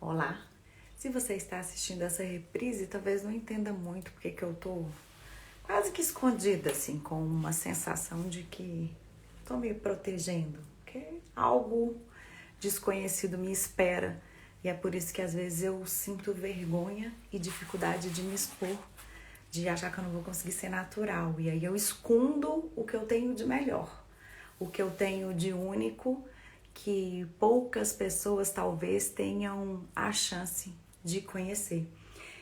Olá! Se você está assistindo essa reprise, talvez não entenda muito porque que eu tô quase que escondida, assim, com uma sensação de que tô me protegendo, porque algo desconhecido me espera. E é por isso que às vezes eu sinto vergonha e dificuldade de me expor, de achar que eu não vou conseguir ser natural. E aí eu escondo o que eu tenho de melhor, o que eu tenho de único, que poucas pessoas talvez tenham a chance de conhecer.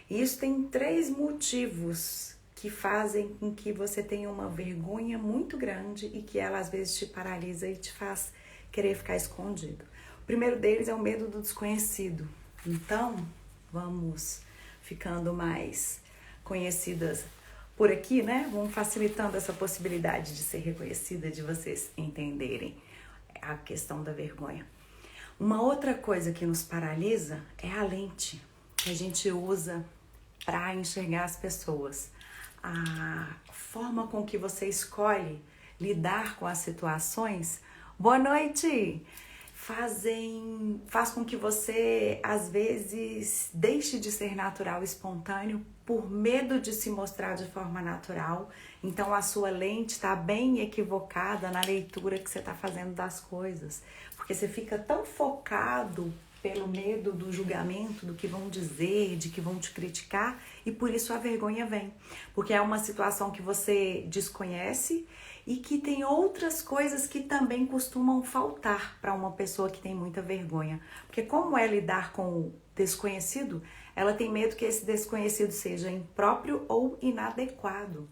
E isso tem 3 motivos que fazem com que você tenha uma vergonha muito grande e que ela às vezes te paralisa e te faz querer ficar escondido. O primeiro deles é o medo do desconhecido. Então, vamos ficando mais conhecidas por aqui, né? Vamos facilitando essa possibilidade de ser reconhecida, de vocês entenderem a questão da vergonha. Uma outra coisa que nos paralisa é a lente que a gente usa para enxergar as pessoas. A forma com que você escolhe lidar com as situações. Boa noite! Faz com que você, às vezes, deixe de ser natural e espontâneo por medo de se mostrar de forma natural. Então, a sua lente está bem equivocada na leitura que você está fazendo das coisas. Porque você fica tão focado pelo medo do julgamento, do que vão dizer, de que vão te criticar, e por isso a vergonha vem. Porque é uma situação que você desconhece e que tem outras coisas que também costumam faltar para uma pessoa que tem muita vergonha. Porque como é lidar com o desconhecido, ela tem medo que esse desconhecido seja impróprio ou inadequado.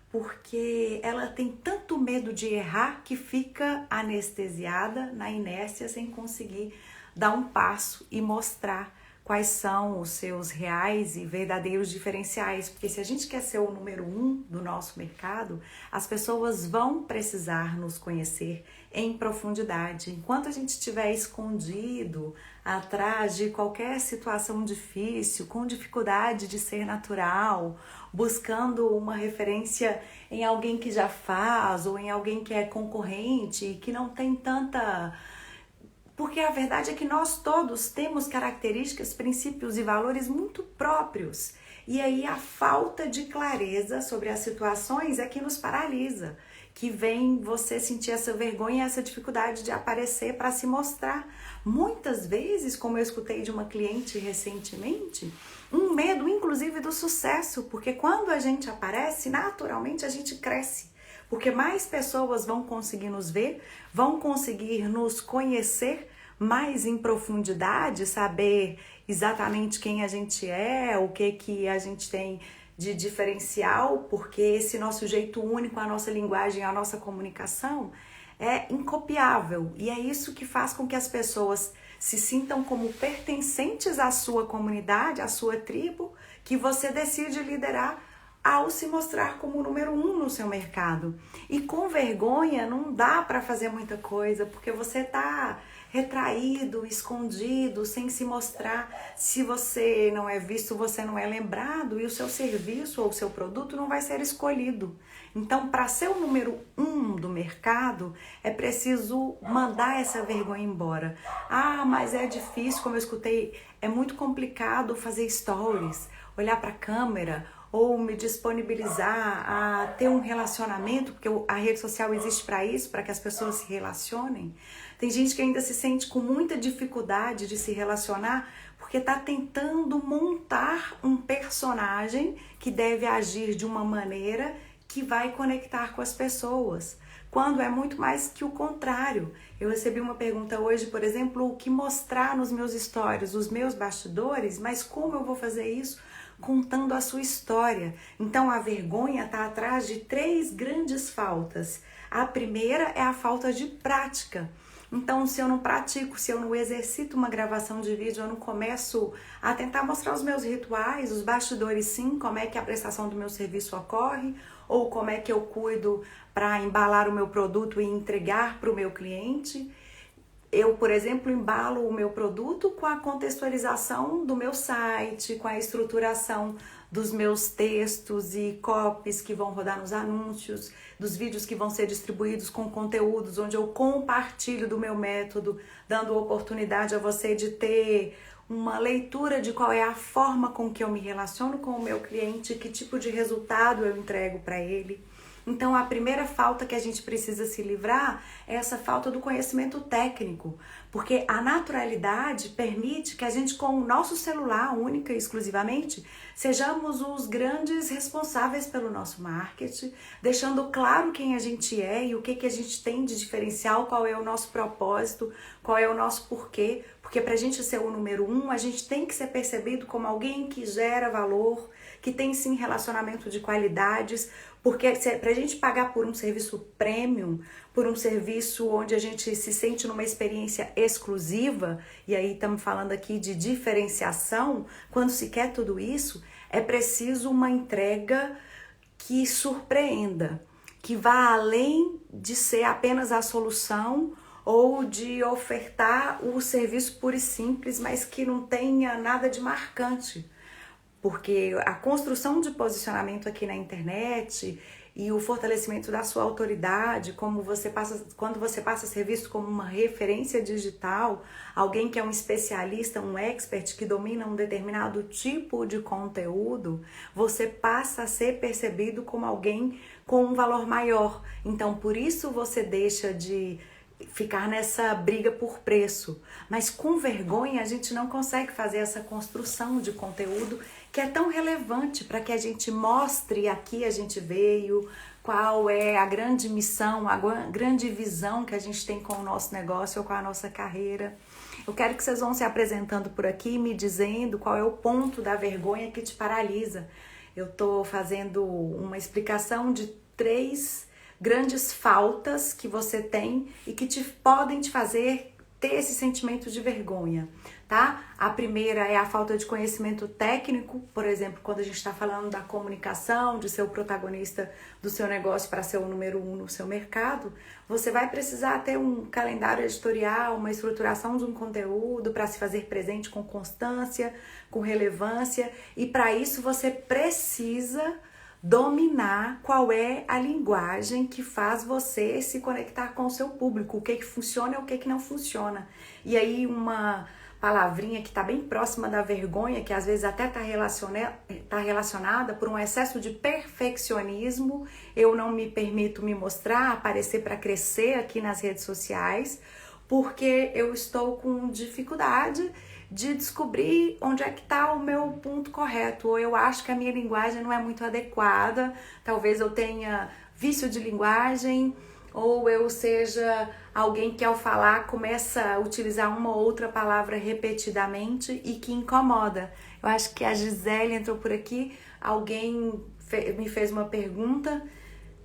Porque ela tem tanto medo de errar que fica anestesiada na inércia sem conseguir dar um passo e mostrar quais são os seus reais e verdadeiros diferenciais. Porque se a gente quer ser o número 1 do nosso mercado, as pessoas vão precisar nos conhecer em profundidade. Enquanto a gente estiver escondido atrás de qualquer situação difícil, com dificuldade de ser natural, buscando uma referência em alguém que já faz ou em alguém que é concorrente e que não tem tanta... Porque a verdade é que nós todos temos características, princípios e valores muito próprios. E aí a falta de clareza sobre as situações é que nos paralisa, que vem você sentir essa vergonha e essa dificuldade de aparecer para se mostrar. Muitas vezes, como eu escutei de uma cliente recentemente, um medo inclusive do sucesso, porque quando a gente aparece, naturalmente a gente cresce. Porque mais pessoas vão conseguir nos ver, vão conseguir nos conhecer mais em profundidade, saber exatamente quem a gente é, o que a gente tem de diferencial, porque esse nosso jeito único, a nossa linguagem, a nossa comunicação é incopiável. E é isso que faz com que as pessoas se sintam como pertencentes à sua comunidade, à sua tribo, que você decide liderar ao se mostrar como o número 1 no seu mercado. E com vergonha não dá para fazer muita coisa, porque você tá retraído, escondido, sem se mostrar. Se você não é visto, você não é lembrado e o seu serviço ou o seu produto não vai ser escolhido. Então, para ser o número 1 do mercado, é preciso mandar essa vergonha embora. Ah, mas é difícil, como eu escutei, é muito complicado fazer stories, olhar para a câmera, ou me disponibilizar a ter um relacionamento, porque a rede social existe para isso, para que as pessoas se relacionem. Tem gente que ainda se sente com muita dificuldade de se relacionar, porque está tentando montar um personagem que deve agir de uma maneira que vai conectar com as pessoas, quando é muito mais que o contrário. Eu recebi uma pergunta hoje, por exemplo, o que mostrar nos meus stories, os meus bastidores, mas como eu vou fazer isso? Contando a sua história. Então a vergonha está atrás de 3 grandes faltas. A primeira é a falta de prática. Então, se eu não pratico, se eu não exercito uma gravação de vídeo, eu não começo a tentar mostrar os meus rituais, os bastidores sim, como é que a prestação do meu serviço ocorre, ou como é que eu cuido para embalar o meu produto e entregar para o meu cliente. Eu, por exemplo, embalo o meu produto com a contextualização do meu site, com a estruturação dos meus textos e copies que vão rodar nos anúncios, dos vídeos que vão ser distribuídos com conteúdos, onde eu compartilho do meu método, dando oportunidade a você de ter uma leitura de qual é a forma com que eu me relaciono com o meu cliente, que tipo de resultado eu entrego para ele. Então, a primeira falta que a gente precisa se livrar é essa falta do conhecimento técnico, porque a naturalidade permite que a gente, com o nosso celular, única e exclusivamente, sejamos os grandes responsáveis pelo nosso marketing, deixando claro quem a gente é e o que a gente tem de diferencial, qual é o nosso propósito, qual é o nosso porquê, porque para a gente ser o número 1, a gente tem que ser percebido como alguém que gera valor, que tem sim relacionamento de qualidades, porque para a gente pagar por um serviço premium, por um serviço onde a gente se sente numa experiência exclusiva, e aí estamos falando aqui de diferenciação, quando se quer tudo isso, é preciso uma entrega que surpreenda, que vá além de ser apenas a solução ou de ofertar o serviço puro e simples, mas que não tenha nada de marcante. Porque a construção de posicionamento aqui na internet e o fortalecimento da sua autoridade, quando você passa a ser visto como uma referência digital, alguém que é um especialista, um expert que domina um determinado tipo de conteúdo, você passa a ser percebido como alguém com um valor maior. Então, por isso você deixa de ficar nessa briga por preço, mas com vergonha a gente não consegue fazer essa construção de conteúdo que é tão relevante para que a gente mostre aqui a gente veio, qual é a grande missão, a grande visão que a gente tem com o nosso negócio ou com a nossa carreira. Eu quero que vocês vão se apresentando por aqui, me dizendo qual é o ponto da vergonha que te paralisa. Eu tô fazendo uma explicação de 3 grandes faltas que você tem e que podem te fazer ter esse sentimento de vergonha, tá? A primeira é a falta de conhecimento técnico, por exemplo, quando a gente está falando da comunicação, de ser o protagonista do seu negócio para ser o número 1 no seu mercado, você vai precisar ter um calendário editorial, uma estruturação de um conteúdo para se fazer presente com constância, com relevância, e para isso você precisa dominar qual é a linguagem que faz você se conectar com o seu público, o que funciona e o que não funciona. E aí uma palavrinha que está bem próxima da vergonha, que às vezes até está relacionada por um excesso de perfeccionismo. Eu não me permito me mostrar, aparecer para crescer aqui nas redes sociais, porque eu estou com dificuldade de descobrir onde é que está o meu ponto correto, ou eu acho que a minha linguagem não é muito adequada, talvez eu tenha vício de linguagem, ou eu seja alguém que ao falar começa a utilizar uma ou outra palavra repetidamente e que incomoda. Eu acho que a Gisele entrou por aqui, alguém me fez uma pergunta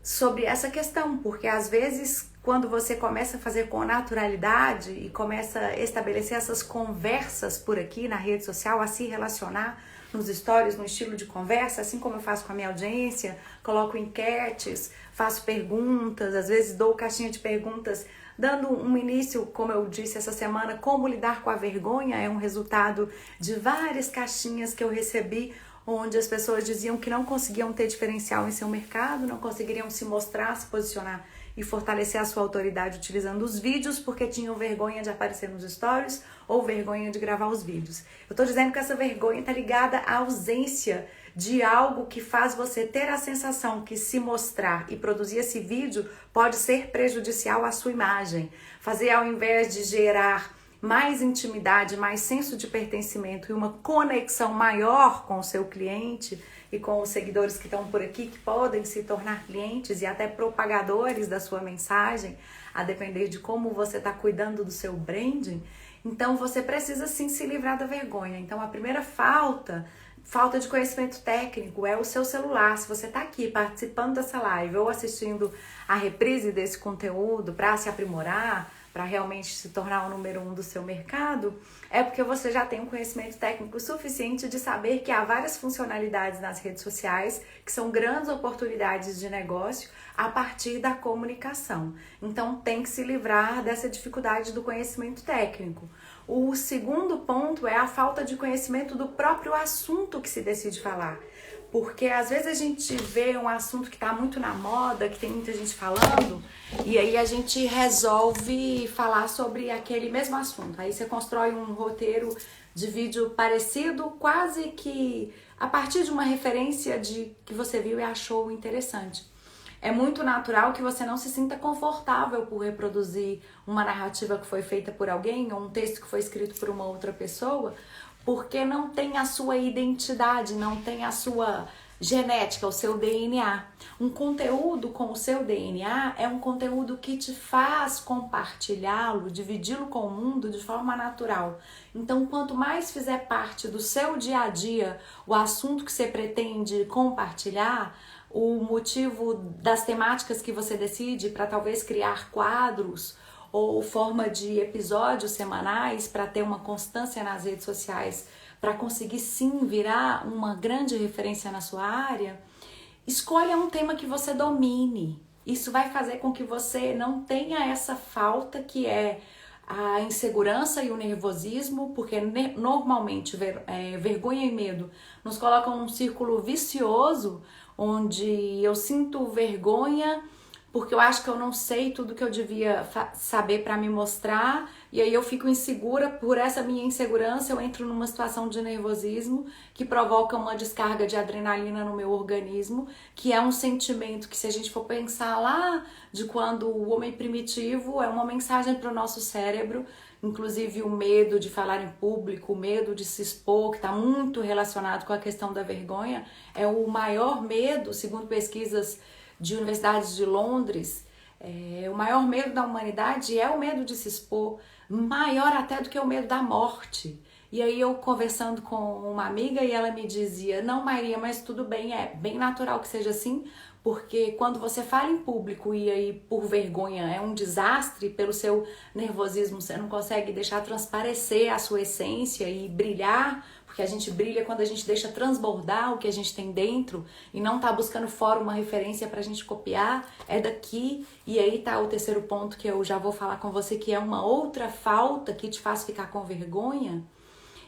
sobre essa questão, porque às vezes quando você começa a fazer com naturalidade e começa a estabelecer essas conversas por aqui na rede social, a se relacionar nos stories, no estilo de conversa, assim como eu faço com a minha audiência, coloco enquetes, faço perguntas, às vezes dou caixinha de perguntas, dando um início, como eu disse essa semana, como lidar com a vergonha, é um resultado de várias caixinhas que eu recebi, onde as pessoas diziam que não conseguiam ter diferencial em seu mercado, não conseguiriam se mostrar, se posicionar e fortalecer a sua autoridade utilizando os vídeos porque tinham vergonha de aparecer nos stories ou vergonha de gravar os vídeos. Eu tô dizendo que essa vergonha está ligada à ausência de algo que faz você ter a sensação que se mostrar e produzir esse vídeo pode ser prejudicial à sua imagem. Fazer ao invés de gerar mais intimidade, mais senso de pertencimento e uma conexão maior com o seu cliente e com os seguidores que estão por aqui, que podem se tornar clientes e até propagadores da sua mensagem, a depender de como você está cuidando do seu branding, então você precisa sim se livrar da vergonha. Então a primeira falta de conhecimento técnico é o seu celular. Se você está aqui participando dessa live ou assistindo a reprise desse conteúdo para se aprimorar, para realmente se tornar o número 1 do seu mercado, é porque você já tem um conhecimento técnico suficiente de saber que há várias funcionalidades nas redes sociais que são grandes oportunidades de negócio a partir da comunicação. Então tem que se livrar dessa dificuldade do conhecimento técnico. O segundo ponto é a falta de conhecimento do próprio assunto que se decide falar. Porque às vezes a gente vê um assunto que tá muito na moda, que tem muita gente falando, e aí a gente resolve falar sobre aquele mesmo assunto. Aí você constrói um roteiro de vídeo parecido, quase que a partir de uma referência de que você viu e achou interessante. É muito natural que você não se sinta confortável por reproduzir uma narrativa que foi feita por alguém ou um texto que foi escrito por uma outra pessoa, porque não tem a sua identidade, não tem a sua genética, o seu DNA. Um conteúdo com o seu DNA é um conteúdo que te faz compartilhá-lo, dividi-lo com o mundo de forma natural. Então, quanto mais fizer parte do seu dia a dia o assunto que você pretende compartilhar, o motivo das temáticas que você decide para talvez criar quadros ou forma de episódios semanais para ter uma constância nas redes sociais, para conseguir sim virar uma grande referência na sua área, escolha um tema que você domine. Isso vai fazer com que você não tenha essa falta que é a insegurança e o nervosismo, porque normalmente vergonha e medo nos colocam num círculo vicioso, onde eu sinto vergonha porque eu acho que eu não sei tudo que eu devia saber para me mostrar, e aí eu fico insegura. Por essa minha insegurança eu entro numa situação de nervosismo que provoca uma descarga de adrenalina no meu organismo, que é um sentimento que, se a gente for pensar lá de quando o homem primitivo, é uma mensagem para o nosso cérebro. Inclusive o medo de falar em público, o medo de se expor, que está muito relacionado com a questão da vergonha, é o maior medo, segundo pesquisas de universidades de Londres. O maior medo da humanidade é o medo de se expor, maior até do que o medo da morte. E aí eu conversando com uma amiga e ela me dizia: não, Maria, mas tudo bem, é bem natural que seja assim, porque quando você fala em público e aí por vergonha é um desastre, pelo seu nervosismo você não consegue deixar transparecer a sua essência e brilhar, porque a gente brilha quando a gente deixa transbordar o que a gente tem dentro e não tá buscando fora uma referência pra gente copiar, é daqui. E aí tá o terceiro ponto que eu já vou falar com você, que é uma outra falta que te faz ficar com vergonha.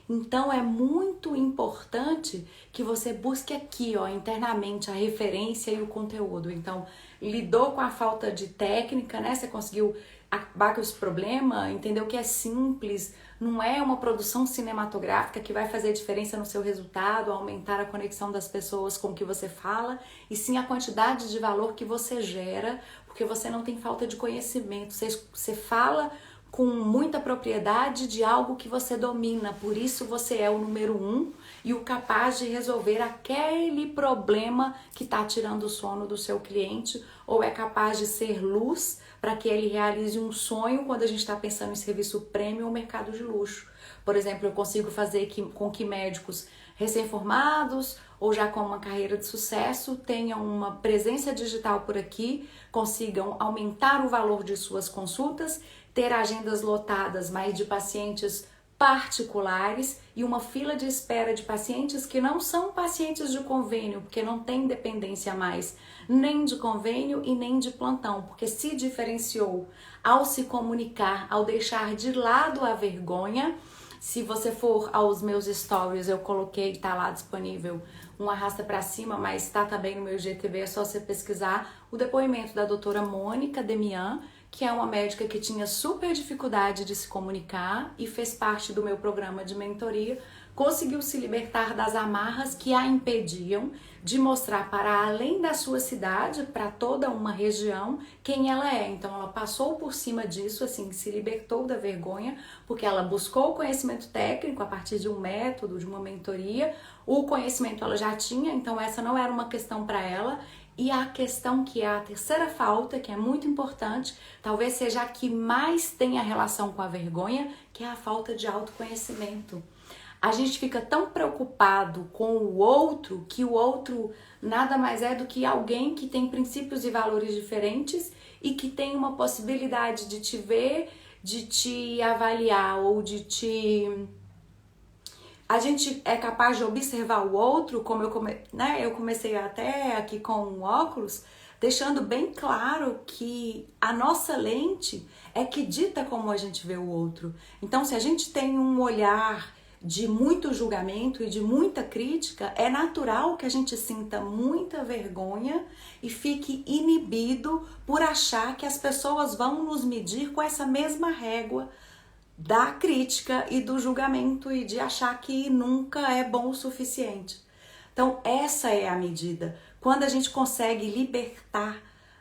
Então é muito importante que você busque aqui, ó, internamente, a referência e o conteúdo. Então, lidou com a falta de técnica, né? Você conseguiu acabar com esse problema, entendeu que é simples, não é uma produção cinematográfica que vai fazer diferença no seu resultado, aumentar a conexão das pessoas com o que você fala, e sim a quantidade de valor que você gera, porque você não tem falta de conhecimento, você fala com muita propriedade de algo que você domina, por isso você é o número 1 e o capaz de resolver aquele problema que está tirando o sono do seu cliente, ou é capaz de ser luz para que ele realize um sonho quando a gente está pensando em serviço premium ou mercado de luxo. Por exemplo, eu consigo fazer com que médicos recém-formados ou já com uma carreira de sucesso tenham uma presença digital por aqui, consigam aumentar o valor de suas consultas, ter agendas lotadas, mas de pacientes particulares e uma fila de espera de pacientes que não são pacientes de convênio, porque não tem dependência mais nem de convênio e nem de plantão, porque se diferenciou ao se comunicar, ao deixar de lado a vergonha. Se você for aos meus stories, eu coloquei, tá lá disponível, um arrasta pra cima, mas tá também no meu IGTV, é só você pesquisar o depoimento da doutora Mônica Demian, que é uma médica que tinha super dificuldade de se comunicar e fez parte do meu programa de mentoria, conseguiu se libertar das amarras que a impediam de mostrar para além da sua cidade, para toda uma região, quem ela é. Então ela passou por cima disso, assim, se libertou da vergonha, porque ela buscou o conhecimento técnico a partir de um método, de uma mentoria. O conhecimento ela já tinha, então essa não era uma questão para ela. E a questão que é a terceira falta, que é muito importante, talvez seja a que mais tenha relação com a vergonha, que é a falta de autoconhecimento. A gente fica tão preocupado com o outro, que o outro nada mais é do que alguém que tem princípios e valores diferentes e que tem uma possibilidade de te ver, de te avaliar ou de te... A gente é capaz de observar o outro, como eu comecei até aqui com um óculos, deixando bem claro que a nossa lente é que dita como a gente vê o outro. Então, se a gente tem um olhar de muito julgamento e de muita crítica, é natural que a gente sinta muita vergonha e fique inibido por achar que as pessoas vão nos medir com essa mesma régua da crítica e do julgamento e de achar que nunca é bom o suficiente. Então, essa é a medida. Quando a gente consegue libertar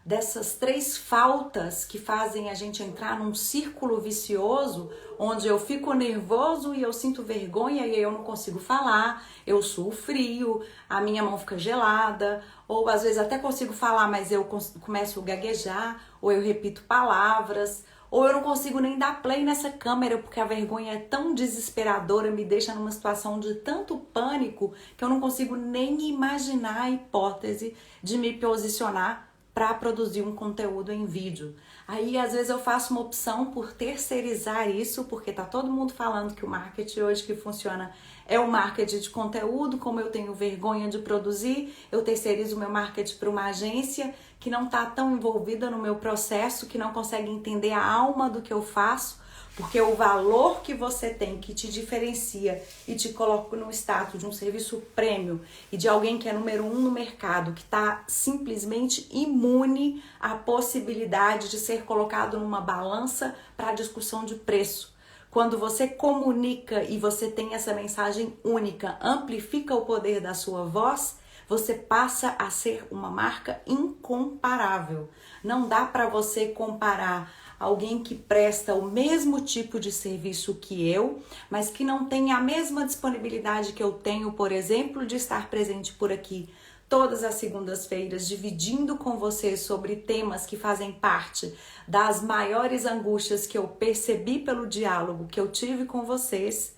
dessas 3 faltas que fazem a gente entrar num círculo vicioso, onde eu fico nervoso e eu sinto vergonha e eu não consigo falar, eu suo frio, a minha mão fica gelada, ou às vezes até consigo falar, mas eu começo a gaguejar, ou eu repito palavras, ou eu não consigo nem dar play nessa câmera porque a vergonha é tão desesperadora, me deixa numa situação de tanto pânico que eu não consigo nem imaginar a hipótese de me posicionar para produzir um conteúdo em vídeo. Aí, às vezes, eu faço uma opção por terceirizar isso, porque tá todo mundo falando que o marketing hoje que funciona é o marketing de conteúdo. Como eu tenho vergonha de produzir, eu terceirizo o meu marketing para uma agência que não tá tão envolvida no meu processo, que não consegue entender a alma do que eu faço, porque o valor que você tem, que te diferencia e te coloca no status de um serviço premium e de alguém que é número 1 no mercado, que está simplesmente imune à possibilidade de ser colocado numa balança para a discussão de preço. Quando você comunica e você tem essa mensagem única, amplifica o poder da sua voz, você passa a ser uma marca incomparável. Não dá para você comparar alguém que presta o mesmo tipo de serviço que eu, mas que não tem a mesma disponibilidade que eu tenho, por exemplo, de estar presente por aqui todas as segundas-feiras, dividindo com você sobre temas que fazem parte das maiores angústias que eu percebi pelo diálogo que eu tive com vocês.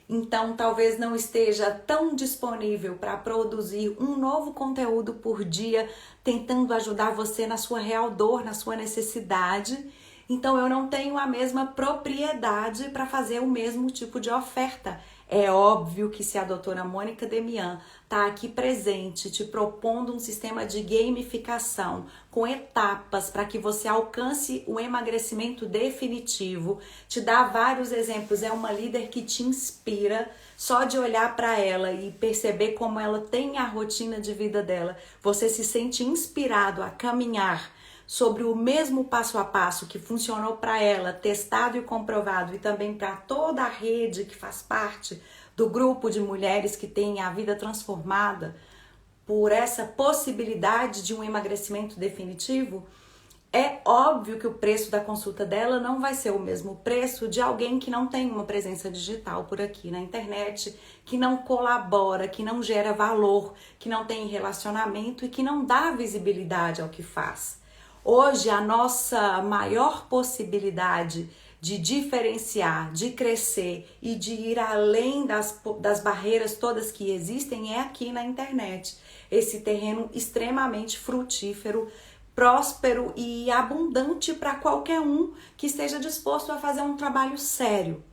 Então, talvez não esteja tão disponível para produzir um novo conteúdo por dia, tentando ajudar você na sua real dor, na sua necessidade. Então, eu não tenho a mesma propriedade para fazer o mesmo tipo de oferta. É óbvio que se a doutora Mônica Demian está aqui presente, te propondo um sistema de gamificação com etapas para que você alcance o emagrecimento definitivo, te dá vários exemplos, é uma líder que te inspira, só de olhar para ela e perceber como ela tem a rotina de vida dela, você se sente inspirado a caminhar sobre o mesmo passo a passo que funcionou para ela, testado e comprovado, e também para toda a rede que faz parte do grupo de mulheres que tem a vida transformada por essa possibilidade de um emagrecimento definitivo, é óbvio que o preço da consulta dela não vai ser o mesmo preço de alguém que não tem uma presença digital por aqui na internet, que não colabora, que não gera valor, que não tem relacionamento e que não dá visibilidade ao que faz. Hoje, a nossa maior possibilidade de diferenciar, de crescer e de ir além das barreiras todas que existem é aqui na internet. Esse terreno extremamente frutífero, próspero e abundante para qualquer um que esteja disposto a fazer um trabalho sério.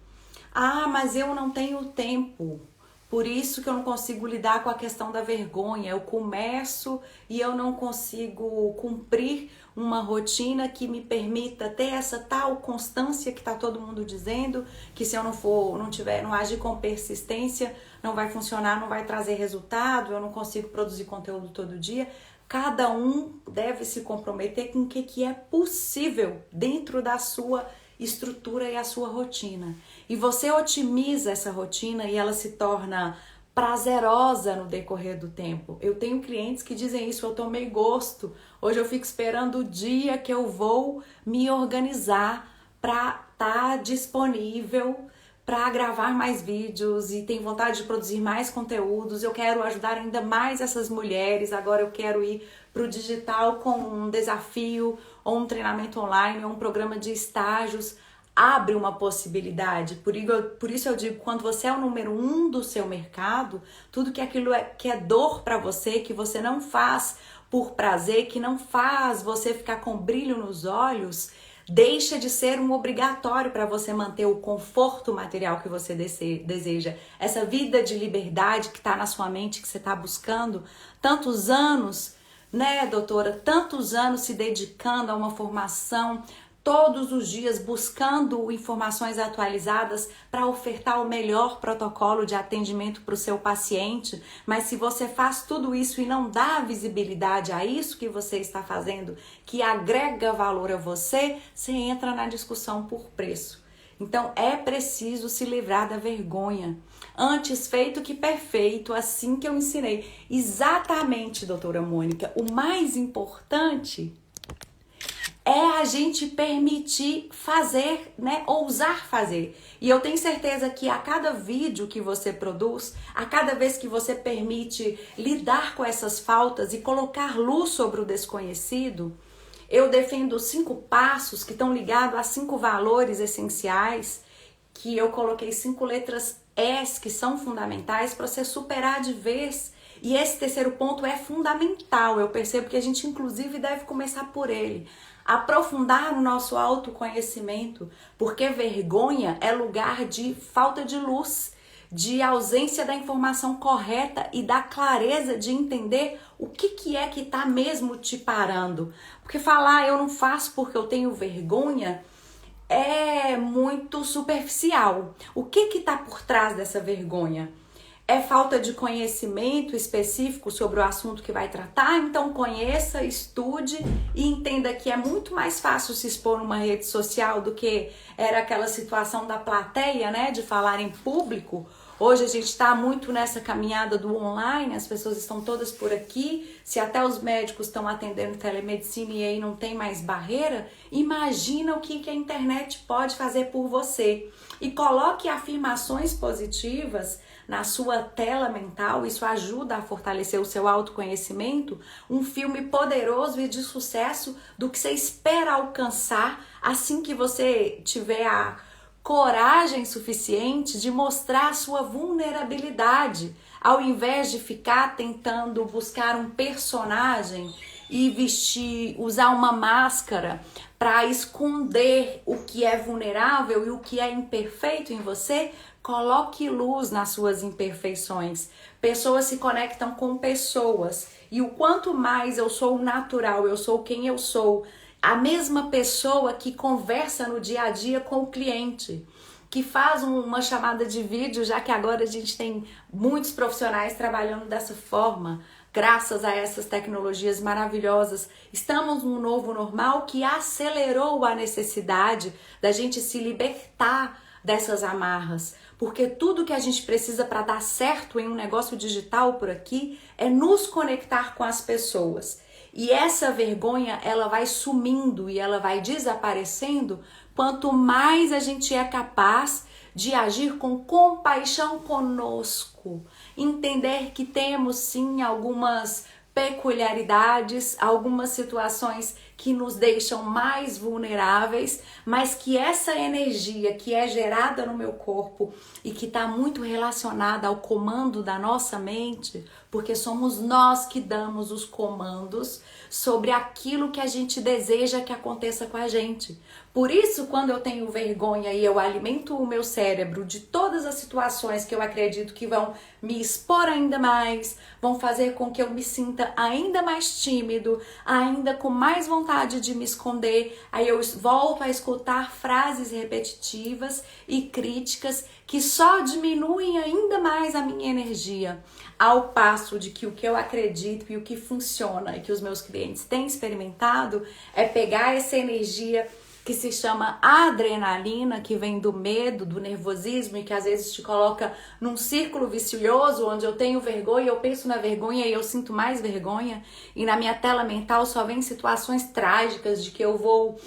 Ah, mas eu não tenho tempo. Por isso que eu não consigo lidar com a questão da vergonha. Eu começo e eu não consigo cumprir uma rotina que me permita ter essa tal constância que está todo mundo dizendo, que se eu não agir com persistência, não vai funcionar, não vai trazer resultado, eu não consigo produzir conteúdo todo dia. Cada um deve se comprometer com o que é possível dentro da sua estrutura e a sua rotina. E você otimiza essa rotina e ela se torna prazerosa no decorrer do tempo. Eu tenho clientes que dizem isso, eu tomei gosto. Hoje eu fico esperando o dia que eu vou me organizar para estar disponível para gravar mais vídeos e tenho vontade de produzir mais conteúdos. Eu quero ajudar ainda mais essas mulheres. Agora eu quero ir para o digital com um desafio ou um treinamento online ou um programa de estágios. Abre uma possibilidade. Por isso eu digo, quando você é o número 1 do seu mercado, tudo que aquilo que é dor para você, que você não faz por prazer, que não faz você ficar com brilho nos olhos, deixa de ser um obrigatório para você manter o conforto material que você deseja. Essa vida de liberdade que está na sua mente, que você está buscando tantos anos, né, doutora? Tantos anos se dedicando a uma formação todos os dias buscando informações atualizadas para ofertar o melhor protocolo de atendimento para o seu paciente, mas se você faz tudo isso e não dá visibilidade a isso que você está fazendo, que agrega valor a você, você entra na discussão por preço. Então é preciso se livrar da vergonha. Antes feito que perfeito, assim que eu ensinei. Exatamente, doutora Mônica. O mais importante é a gente permitir fazer, né? Ousar fazer. E eu tenho certeza que a cada vídeo que você produz, a cada vez que você permite lidar com essas faltas e colocar luz sobre o desconhecido, eu defendo 5 passos que estão ligados a 5 valores essenciais, que eu coloquei 5 letras S que são fundamentais para você superar de vez. E esse terceiro ponto é fundamental. Eu percebo que a gente inclusive deve começar por ele. Aprofundar o nosso autoconhecimento, porque vergonha é lugar de falta de luz, de ausência da informação correta e da clareza de entender o que é que está mesmo te parando. Porque falar eu não faço porque eu tenho vergonha é muito superficial. O que está por trás dessa vergonha? É falta de conhecimento específico sobre o assunto que vai tratar? Então conheça, estude e entenda que é muito mais fácil se expor numa rede social do que era aquela situação da plateia, né, de falar em público. Hoje a gente está muito nessa caminhada do online, as pessoas estão todas por aqui. Se até os médicos estão atendendo telemedicina e aí não tem mais barreira, imagina o que a internet pode fazer por você. E coloque afirmações positivas na sua tela mental, isso ajuda a fortalecer o seu autoconhecimento, um filme poderoso e de sucesso do que você espera alcançar assim que você tiver a coragem suficiente de mostrar a sua vulnerabilidade, ao invés de ficar tentando buscar um personagem e usar uma máscara para esconder o que é vulnerável e o que é imperfeito em você. Coloque luz nas suas imperfeições. Pessoas se conectam com pessoas. E o quanto mais eu sou natural, eu sou quem eu sou, a mesma pessoa que conversa no dia a dia com o cliente, que faz uma chamada de vídeo, já que agora a gente tem muitos profissionais trabalhando dessa forma, graças a essas tecnologias maravilhosas. Estamos num novo normal que acelerou a necessidade da gente se libertar dessas amarras, porque tudo que a gente precisa para dar certo em um negócio digital por aqui é nos conectar com as pessoas. E essa vergonha, ela vai sumindo e ela vai desaparecendo quanto mais a gente é capaz de agir com compaixão conosco. Entender que temos sim algumas peculiaridades, algumas situações que nos deixam mais vulneráveis, mas que essa energia que é gerada no meu corpo e que está muito relacionada ao comando da nossa mente, porque somos nós que damos os comandos sobre aquilo que a gente deseja que aconteça com a gente. Por isso, quando eu tenho vergonha e eu alimento o meu cérebro de todas as situações que eu acredito que vão me expor ainda mais, vão fazer com que eu me sinta ainda mais tímido, ainda com mais vontade de me esconder, aí eu volto a escutar frases repetitivas e críticas que só diminuem ainda mais a minha energia, ao passo de que o que eu acredito e o que funciona e que os meus clientes têm experimentado é pegar essa energia que se chama adrenalina, que vem do medo, do nervosismo e que às vezes te coloca num círculo vicioso onde eu tenho vergonha, eu penso na vergonha e eu sinto mais vergonha e na minha tela mental só vem situações trágicas de que eu vou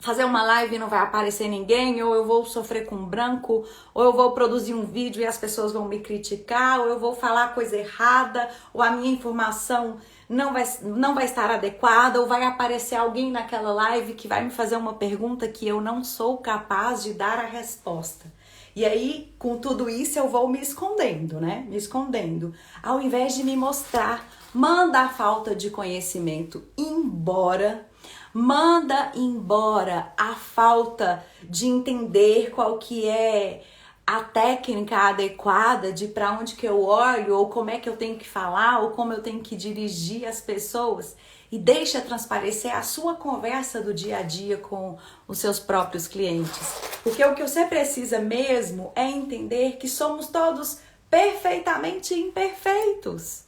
fazer uma live e não vai aparecer ninguém, ou eu vou sofrer com branco, ou eu vou produzir um vídeo e as pessoas vão me criticar, ou eu vou falar coisa errada, ou a minha informação não vai estar adequada, ou vai aparecer alguém naquela live que vai me fazer uma pergunta que eu não sou capaz de dar a resposta. E aí, com tudo isso, eu vou me escondendo, né? Me escondendo. Ao invés de me mostrar, manda a falta de conhecimento embora. Manda embora a falta de entender qual que é a técnica adequada de para onde que eu olho, ou como é que eu tenho que falar, ou como eu tenho que dirigir as pessoas, e deixa transparecer a sua conversa do dia a dia com os seus próprios clientes. Porque o que você precisa mesmo é entender que somos todos perfeitamente imperfeitos.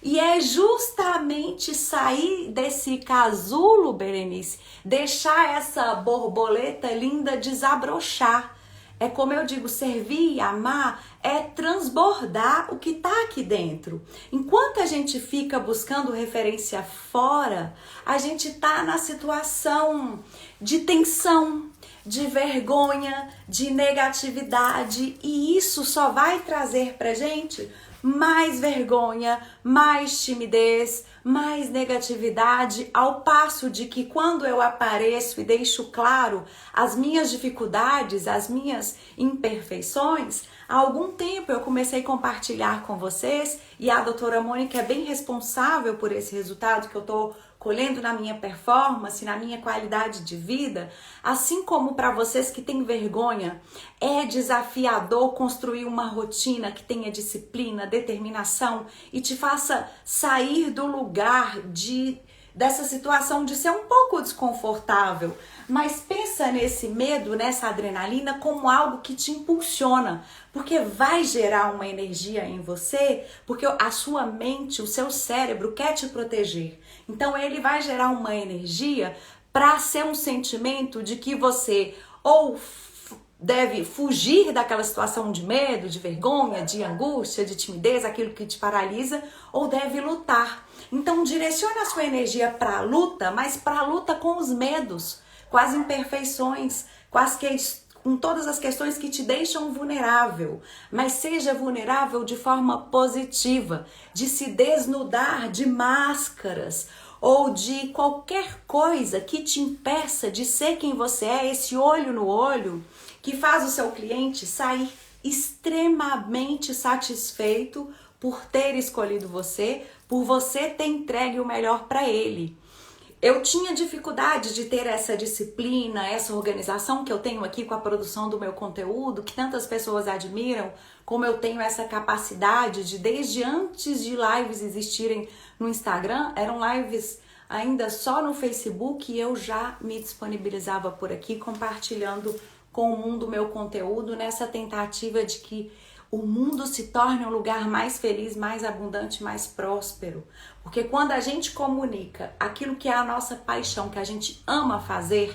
E é justamente sair desse casulo, Berenice, deixar essa borboleta linda desabrochar. É como eu digo, servir e amar é transbordar o que está aqui dentro. Enquanto a gente fica buscando referência fora, a gente está na situação de tensão, de vergonha, de negatividade, e isso só vai trazer pra gente mais vergonha, mais timidez, mais negatividade, ao passo de que quando eu apareço e deixo claro as minhas dificuldades, as minhas imperfeições, há algum tempo eu comecei a compartilhar com vocês, e a doutora Mônica é bem responsável por esse resultado que eu tô colhendo na minha performance, na minha qualidade de vida. Assim como para vocês que têm vergonha, é desafiador construir uma rotina que tenha disciplina, determinação e te faça sair do lugar dessa situação de ser um pouco desconfortável. Mas pensa nesse medo, nessa adrenalina como algo que te impulsiona, porque vai gerar uma energia em você, porque a sua mente, o seu cérebro quer te proteger. Então ele vai gerar uma energia para ser um sentimento de que você ou deve fugir daquela situação de medo, de vergonha, de angústia, de timidez, aquilo que te paralisa, ou deve lutar. Então direcione a sua energia para a luta, mas para a luta com os medos, com as imperfeições, com todas as questões que te deixam vulnerável. Mas seja vulnerável de forma positiva, de se desnudar de máscaras ou de qualquer coisa que te impeça de ser quem você é, esse olho no olho, que faz o seu cliente sair extremamente satisfeito por ter escolhido você, por você ter entregue o melhor para ele. Eu tinha dificuldade de ter essa disciplina, essa organização que eu tenho aqui com a produção do meu conteúdo, que tantas pessoas admiram, como eu tenho essa capacidade de, desde antes de lives existirem no Instagram, eram lives ainda só no Facebook, e eu já me disponibilizava por aqui compartilhando com o mundo o meu conteúdo, nessa tentativa de que o mundo se torne um lugar mais feliz, mais abundante, mais próspero. Porque quando a gente comunica aquilo que é a nossa paixão, que a gente ama fazer,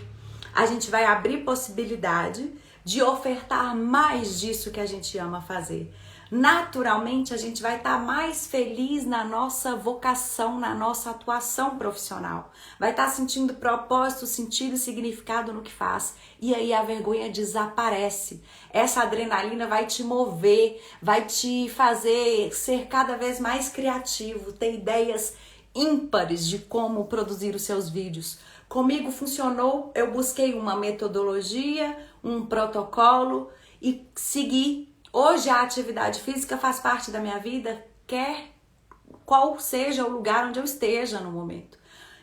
a gente vai abrir possibilidade de ofertar mais disso que a gente ama fazer. Naturalmente, a gente vai estar mais feliz na nossa vocação, na nossa atuação profissional. Vai estar sentindo propósito, sentido e significado no que faz. E aí a vergonha desaparece. Essa adrenalina vai te mover, vai te fazer ser cada vez mais criativo, ter ideias ímpares de como produzir os seus vídeos. Comigo funcionou, eu busquei uma metodologia, um protocolo e segui. Hoje a atividade física faz parte da minha vida, quer qual seja o lugar onde eu esteja no momento.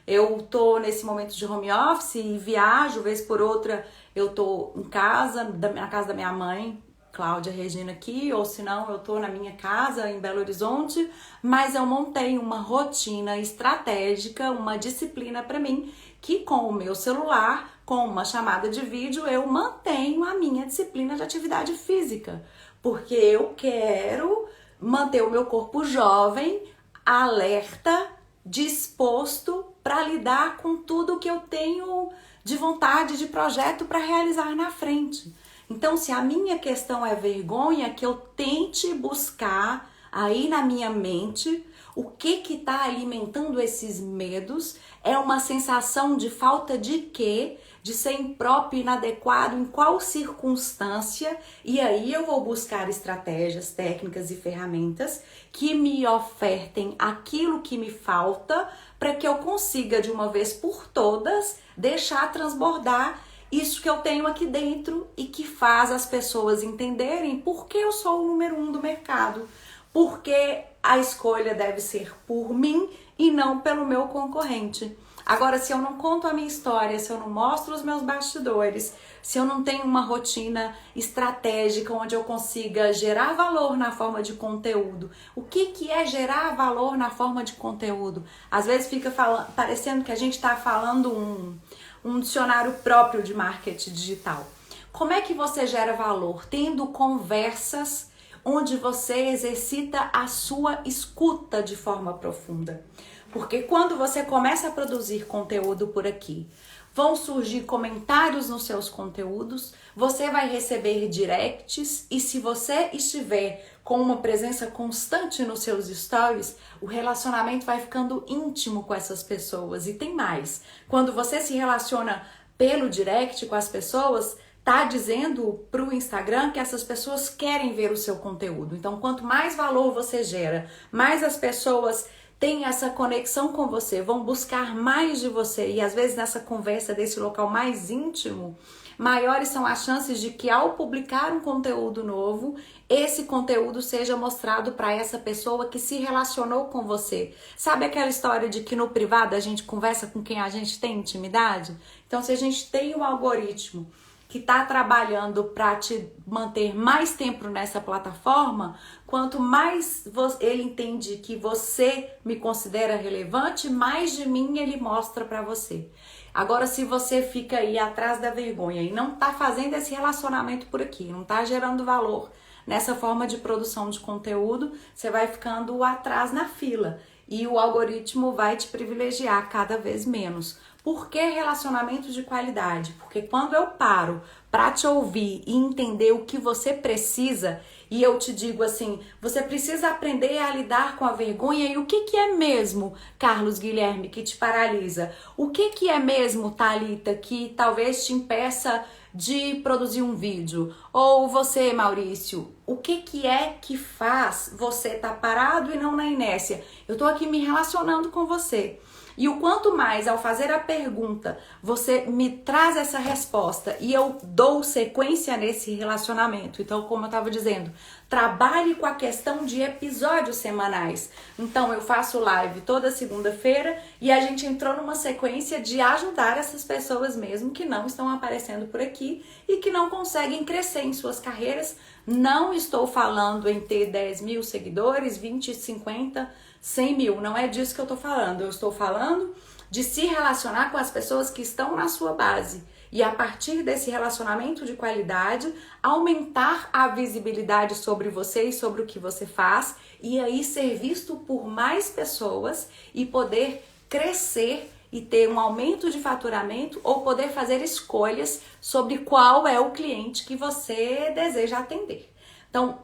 Eu tô nesse momento de home office e viajo, vez por outra eu tô em casa, na casa da minha mãe, Cláudia Regina aqui, ou se não eu tô na minha casa em Belo Horizonte, mas eu montei uma rotina estratégica, uma disciplina para mim, que com o meu celular, com uma chamada de vídeo, eu mantenho a minha disciplina de atividade física. Porque eu quero manter o meu corpo jovem, alerta, disposto para lidar com tudo que eu tenho de vontade, de projeto para realizar na frente. Então, se a minha questão é vergonha, que eu tente buscar aí na minha mente o que está alimentando esses medos. É uma sensação de falta de quê? De ser impróprio, inadequado, em qual circunstância, e aí eu vou buscar estratégias, técnicas e ferramentas que me ofertem aquilo que me falta para que eu consiga de uma vez por todas deixar transbordar isso que eu tenho aqui dentro e que faz as pessoas entenderem por que eu sou o número 1 do mercado, porque a escolha deve ser por mim e não pelo meu concorrente. Agora, se eu não conto a minha história, se eu não mostro os meus bastidores, se eu não tenho uma rotina estratégica onde eu consiga gerar valor na forma de conteúdo. O que é gerar valor na forma de conteúdo? Às vezes fica parecendo que a gente está falando um dicionário próprio de marketing digital. Como é que você gera valor? Tendo conversas onde você exercita a sua escuta de forma profunda. Porque quando você começa a produzir conteúdo por aqui, vão surgir comentários nos seus conteúdos, você vai receber directs e se você estiver com uma presença constante nos seus stories, o relacionamento vai ficando íntimo com essas pessoas. E tem mais, quando você se relaciona pelo direct com as pessoas, tá dizendo pro Instagram que essas pessoas querem ver o seu conteúdo. Então, quanto mais valor você gera, mais as pessoas têm essa conexão com você, vão buscar mais de você. E às vezes nessa conversa desse local mais íntimo, maiores são as chances de que ao publicar um conteúdo novo, esse conteúdo seja mostrado para essa pessoa que se relacionou com você. Sabe aquela história de que no privado a gente conversa com quem a gente tem intimidade? Então, se a gente tem um algoritmo que está trabalhando para te manter mais tempo nessa plataforma, quanto mais ele entende que você me considera relevante, mais de mim ele mostra para você. Agora, se você fica aí atrás da vergonha e não está fazendo esse relacionamento por aqui, não está gerando valor nessa forma de produção de conteúdo, você vai ficando atrás na fila e o algoritmo vai te privilegiar cada vez menos. Por que relacionamento de qualidade? Porque quando eu paro para te ouvir e entender o que você precisa, e eu te digo assim, você precisa aprender a lidar com a vergonha. E o que é mesmo, Carlos Guilherme, que te paralisa? O que é mesmo, Thalita, que talvez te impeça de produzir um vídeo? Ou você, Maurício, o que é que faz você estar parado e não na inércia? Eu tô aqui me relacionando com você. E o quanto mais ao fazer a pergunta você me traz essa resposta e eu dou sequência nesse relacionamento. Então, como eu estava dizendo, trabalhe com a questão de episódios semanais. Então, eu faço live toda segunda-feira e a gente entrou numa sequência de ajudar essas pessoas mesmo que não estão aparecendo por aqui e que não conseguem crescer em suas carreiras. Não estou falando em ter 10 mil seguidores, 20, 50, 100 mil. Não é disso que eu estou falando. Eu estou falando de se relacionar com as pessoas que estão na sua base. E a partir desse relacionamento de qualidade, aumentar a visibilidade sobre você e sobre o que você faz. E aí ser visto por mais pessoas e poder crescer e ter um aumento de faturamento ou poder fazer escolhas sobre qual é o cliente que você deseja atender. Então,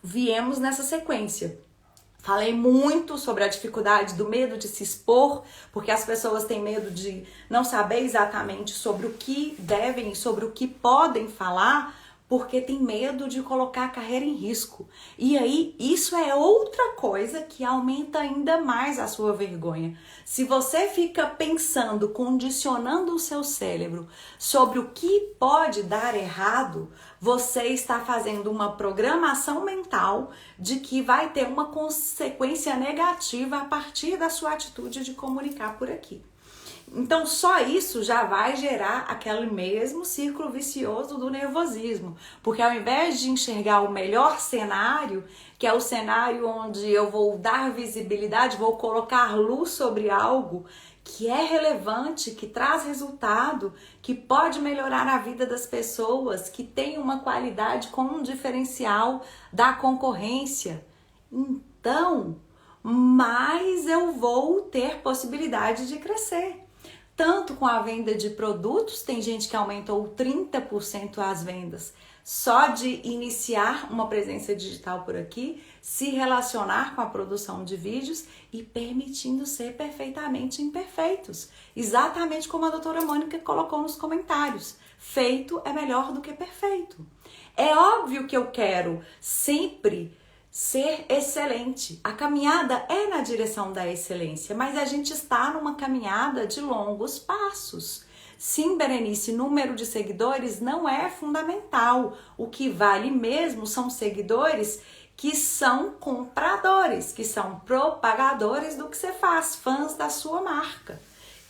viemos nessa sequência. Falei muito sobre a dificuldade do medo de se expor, porque as pessoas têm medo de não saber exatamente sobre o que devem e sobre o que podem falar, porque tem medo de colocar a carreira em risco. E aí, isso é outra coisa que aumenta ainda mais a sua vergonha. Se você fica pensando, condicionando o seu cérebro sobre o que pode dar errado, você está fazendo uma programação mental de que vai ter uma consequência negativa a partir da sua atitude de comunicar por aqui. Então, só isso já vai gerar aquele mesmo círculo vicioso do nervosismo. Porque ao invés de enxergar o melhor cenário, que é o cenário onde eu vou dar visibilidade, vou colocar luz sobre algo que é relevante, que traz resultado, que pode melhorar a vida das pessoas, que tem uma qualidade com um diferencial da concorrência. Então, mais eu vou ter possibilidade de crescer. Tanto com a venda de produtos, tem gente que aumentou 30% as vendas só de iniciar uma presença digital por aqui, se relacionar com a produção de vídeos e permitindo ser perfeitamente imperfeitos. Exatamente como a doutora Mônica colocou nos comentários. Feito é melhor do que perfeito. É óbvio que eu quero sempre ser excelente. A caminhada é na direção da excelência, mas a gente está numa caminhada de longos passos. Sim, Berenice, número de seguidores não é fundamental. O que vale mesmo são seguidores que são compradores, que são propagadores do que você faz, fãs da sua marca.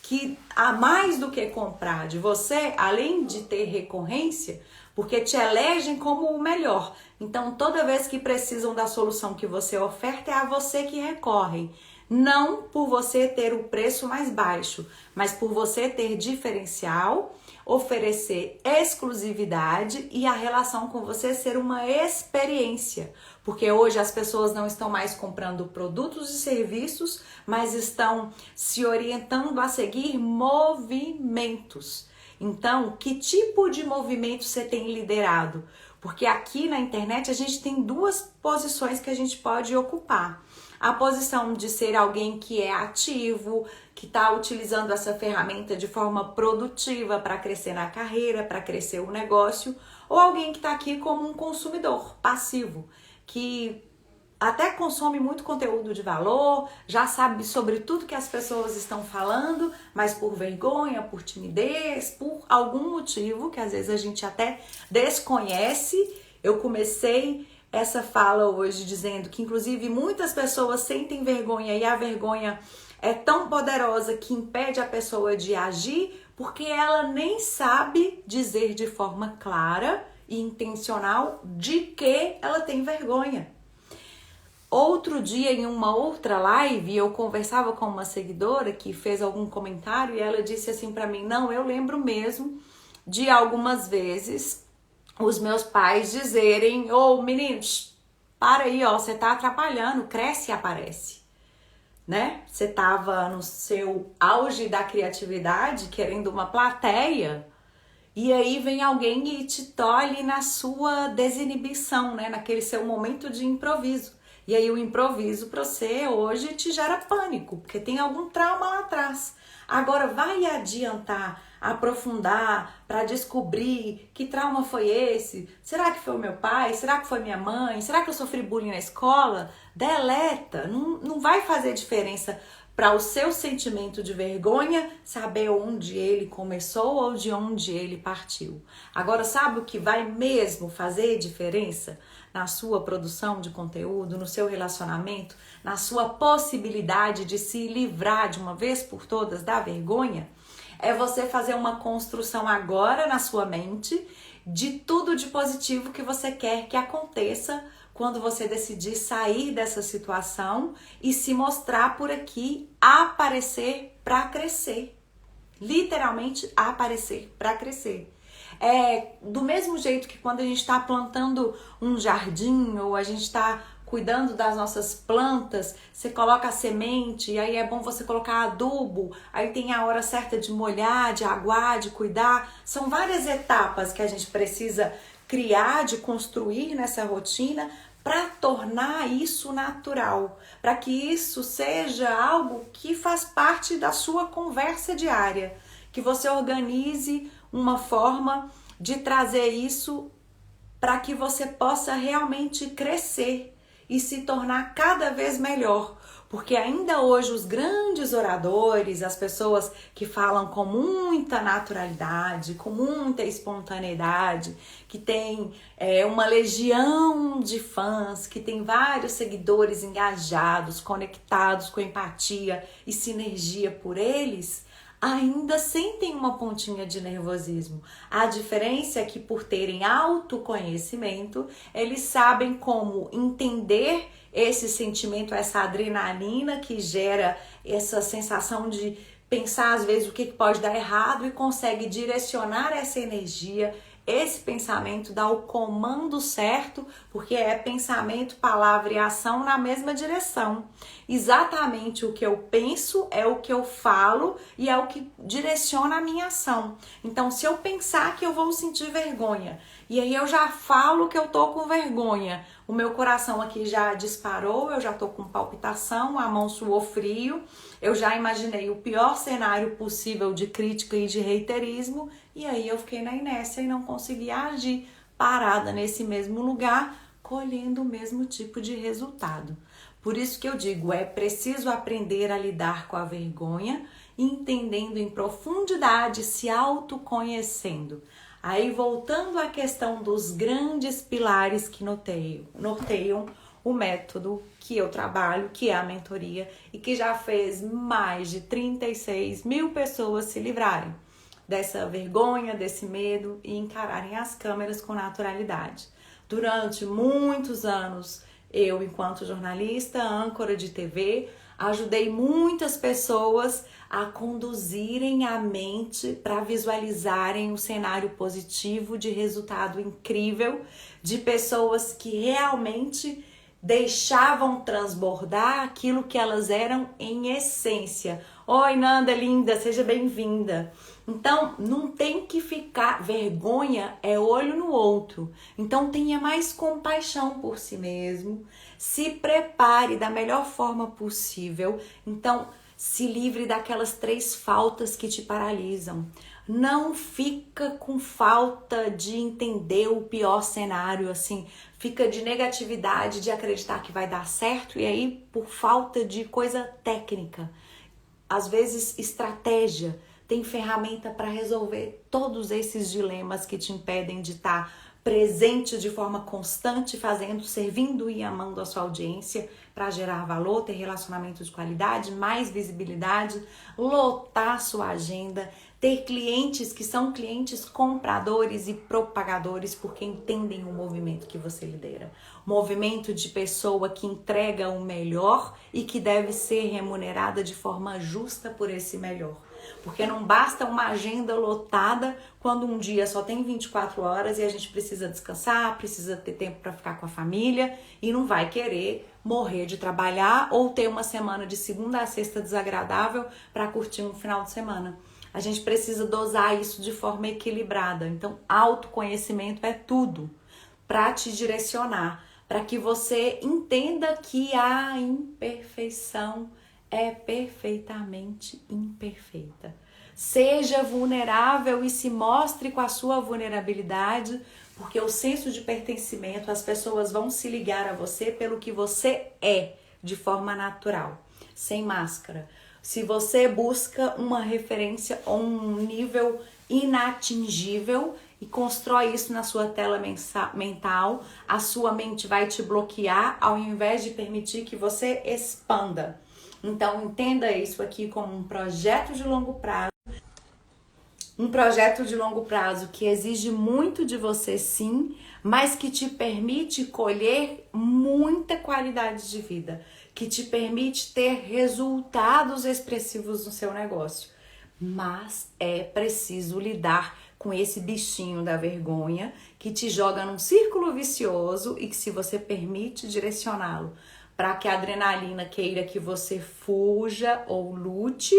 que há mais do que comprar de você, além de ter recorrência, porque te elegem como o melhor. Então, toda vez que precisam da solução que você oferta, é a você que recorrem. Não por você ter o preço mais baixo, mas por você ter diferencial, oferecer exclusividade e a relação com você ser uma experiência. Porque hoje as pessoas não estão mais comprando produtos e serviços, mas estão se orientando a seguir movimentos. Então, que tipo de movimento você tem liderado? Porque aqui na internet a gente tem duas posições que a gente pode ocupar. A posição de ser alguém que é ativo, que está utilizando essa ferramenta de forma produtiva para crescer na carreira, para crescer o negócio, ou alguém que está aqui como um consumidor passivo, que até consome muito conteúdo de valor, já sabe sobre tudo que as pessoas estão falando, mas por vergonha, por timidez, por algum motivo que às vezes a gente até desconhece. Eu comecei essa fala hoje dizendo que inclusive muitas pessoas sentem vergonha e a vergonha é tão poderosa que impede a pessoa de agir porque ela nem sabe dizer de forma clara e intencional de que ela tem vergonha. Outro dia, em uma outra live, eu conversava com uma seguidora que fez algum comentário e ela disse assim pra mim: não, eu lembro mesmo de algumas vezes os meus pais dizerem: ô meninos, para aí, ó, você tá atrapalhando, cresce e aparece. Né? Você tava no seu auge da criatividade, querendo uma plateia, e aí vem alguém e te tolhe na sua desinibição, né? Naquele seu momento de improviso. E aí o improviso para você hoje te gera pânico, porque tem algum trauma lá atrás. Agora vai adiantar, aprofundar para descobrir que trauma foi esse? Será que foi o meu pai? Será que foi minha mãe? Será que eu sofri bullying na escola? Deleta, não vai fazer diferença para o seu sentimento de vergonha saber onde ele começou ou de onde ele partiu. Agora, sabe o que vai mesmo fazer diferença na sua produção de conteúdo, no seu relacionamento, na sua possibilidade de se livrar de uma vez por todas da vergonha? É você fazer uma construção agora na sua mente de tudo de positivo que você quer que aconteça quando você decidir sair dessa situação e se mostrar por aqui, aparecer para crescer. Literalmente aparecer para crescer. É do mesmo jeito que quando a gente está plantando um jardim ou a gente está cuidando das nossas plantas, você coloca a semente e aí é bom você colocar adubo, aí tem a hora certa de molhar, de aguar, de cuidar. São várias etapas que a gente precisa criar, de construir nessa rotina para tornar isso natural, para que isso seja algo que faz parte da sua conversa diária, que você organize uma forma de trazer isso para que você possa realmente crescer e se tornar cada vez melhor. Porque ainda hoje os grandes oradores, as pessoas que falam com muita naturalidade, com muita espontaneidade, que tem uma legião de fãs, que tem vários seguidores engajados, conectados com empatia e sinergia por eles, ainda sentem uma pontinha de nervosismo. A diferença é que por terem autoconhecimento, eles sabem como entender esse sentimento, essa adrenalina que gera essa sensação de pensar às vezes o que pode dar errado e consegue direcionar essa energia, esse pensamento, dar o comando certo, porque é pensamento, palavra e ação na mesma direção. Exatamente o que eu penso é o que eu falo e é o que direciona a minha ação. Então, se eu pensar que eu vou sentir vergonha e aí eu já falo que eu tô com vergonha, o meu coração aqui já disparou, eu já tô com palpitação, a mão suou frio, eu já imaginei o pior cenário possível de crítica e de reiterismo, e aí eu fiquei na inércia e não consegui agir, parada nesse mesmo lugar, colhendo o mesmo tipo de resultado. Por isso que eu digo, é preciso aprender a lidar com a vergonha, entendendo em profundidade, se autoconhecendo. Aí voltando à questão dos grandes pilares que norteiam o método que eu trabalho, que é a mentoria, e que já fez mais de 36 mil pessoas se livrarem dessa vergonha, desse medo e encararem as câmeras com naturalidade. Durante muitos anos, eu, enquanto jornalista, âncora de TV, ajudei muitas pessoas a conduzirem a mente para visualizarem um cenário positivo de resultado incrível, de pessoas que realmente deixavam transbordar aquilo que elas eram em essência. Oi, Nanda, linda, seja bem-vinda. Então, não tem que ficar... Vergonha é olho no outro. Então, tenha mais compaixão por si mesmo. Se prepare da melhor forma possível. Então, se livre daquelas 3 faltas que te paralisam. Não fica com falta de entender o pior cenário, assim. Fica de negatividade, de acreditar que vai dar certo. E aí, por falta de coisa técnica. Às vezes, estratégia. Tem ferramenta para resolver todos esses dilemas que te impedem de estar presente de forma constante, fazendo, servindo e amando a sua audiência para gerar valor, ter relacionamento de qualidade, mais visibilidade, lotar sua agenda, ter clientes que são clientes compradores e propagadores porque entendem o movimento que você lidera. Movimento de pessoa que entrega o melhor e que deve ser remunerada de forma justa por esse melhor. Porque não basta uma agenda lotada quando um dia só tem 24 horas e a gente precisa descansar, precisa ter tempo para ficar com a família e não vai querer morrer de trabalhar ou ter uma semana de segunda a sexta desagradável para curtir um final de semana. A gente precisa dosar isso de forma equilibrada. Então, autoconhecimento é tudo para te direcionar, para que você entenda que a imperfeição é perfeitamente imperfeita. Seja vulnerável e se mostre com a sua vulnerabilidade, porque o senso de pertencimento, as pessoas vão se ligar a você pelo que você é, de forma natural, sem máscara. Se você busca uma referência ou um nível inatingível e constrói isso na sua tela mental, a sua mente vai te bloquear ao invés de permitir que você expanda. Então, entenda isso aqui como um projeto de longo prazo. Um projeto de longo prazo que exige muito de você, sim, mas que te permite colher muita qualidade de vida, que te permite ter resultados expressivos no seu negócio. Mas é preciso lidar com esse bichinho da vergonha que te joga num círculo vicioso e que, se você permite direcioná-lo para que a adrenalina queira que você fuja ou lute,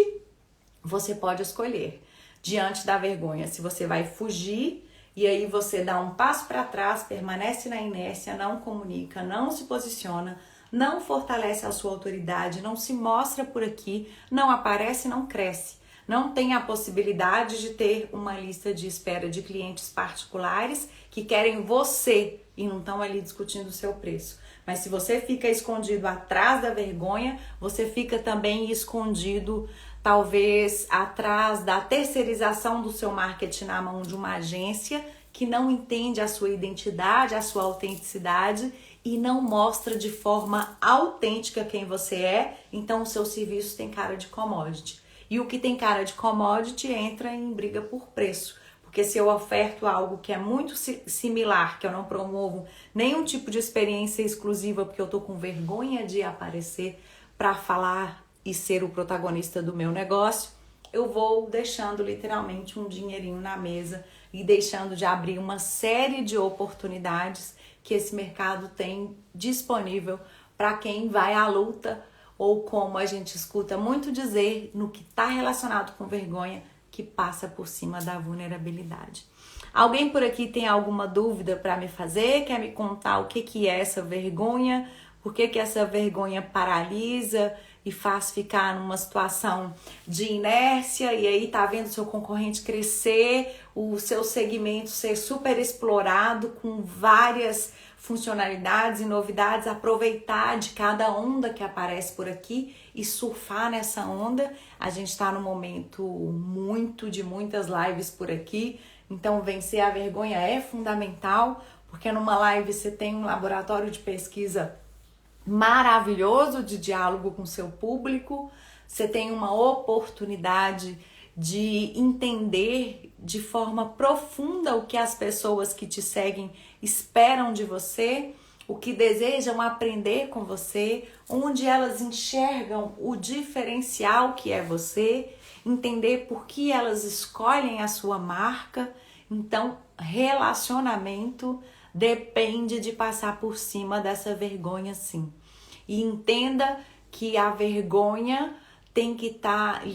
você pode escolher. Diante da vergonha, se você vai fugir e aí você dá um passo para trás, permanece na inércia, não comunica, não se posiciona, não fortalece a sua autoridade, não se mostra por aqui, não aparece, não cresce. Não tem a possibilidade de ter uma lista de espera de clientes particulares que querem você e não estão ali discutindo o seu preço. Mas se você fica escondido atrás da vergonha, você fica também escondido, talvez, atrás da terceirização do seu marketing na mão de uma agência que não entende a sua identidade, a sua autenticidade e não mostra de forma autêntica quem você é. Então, o seu serviço tem cara de commodity. E o que tem cara de commodity entra em briga por preço. Porque se eu oferto algo que é muito similar, que eu não promovo nenhum tipo de experiência exclusiva, porque eu tô com vergonha de aparecer para falar e ser o protagonista do meu negócio, eu vou deixando literalmente um dinheirinho na mesa e deixando de abrir uma série de oportunidades que esse mercado tem disponível para quem vai à luta, ou como a gente escuta muito dizer, no que está relacionado com vergonha, que passa por cima da vulnerabilidade. Alguém por aqui tem alguma dúvida para me fazer? Quer me contar o que é essa vergonha? Por que essa vergonha paralisa e faz ficar numa situação de inércia e aí tá vendo seu concorrente crescer, o seu segmento ser super explorado com várias funcionalidades e novidades, aproveitar de cada onda que aparece por aqui e surfar nessa onda. A gente está num momento de muitas lives por aqui, então vencer a vergonha é fundamental, porque numa live você tem um laboratório de pesquisa maravilhoso de diálogo com seu público, você tem uma oportunidade de entender de forma profunda o que as pessoas que te seguem esperam de você, o que desejam aprender com você, onde elas enxergam o diferencial que é você, entender por que elas escolhem a sua marca. Então, relacionamento depende de passar por cima dessa vergonha, sim. E entenda que a vergonha tem que estar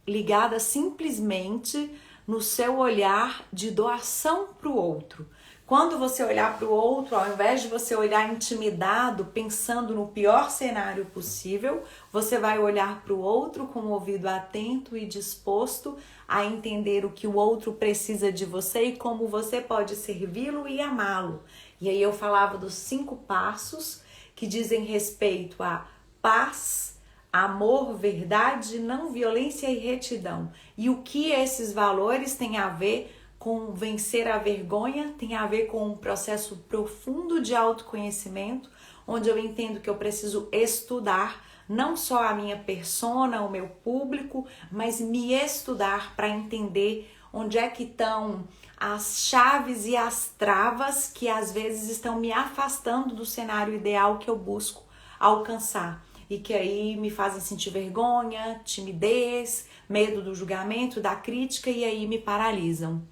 ligada simplesmente no seu olhar de doação para o outro. Quando você olhar para o outro, ao invés de você olhar intimidado, pensando no pior cenário possível, você vai olhar para o outro com o ouvido atento e disposto a entender o que o outro precisa de você e como você pode servi-lo e amá-lo. E aí eu falava dos 5 passos que dizem respeito a paz, amor, verdade, não violência e retidão. E o que esses valores têm a ver com vencer a vergonha? Tem a ver com um processo profundo de autoconhecimento, onde eu entendo que eu preciso estudar não só a minha persona, o meu público, mas me estudar para entender onde é que estão as chaves e as travas que às vezes estão me afastando do cenário ideal que eu busco alcançar. E que aí me fazem sentir vergonha, timidez, medo do julgamento, da crítica, e aí me paralisam.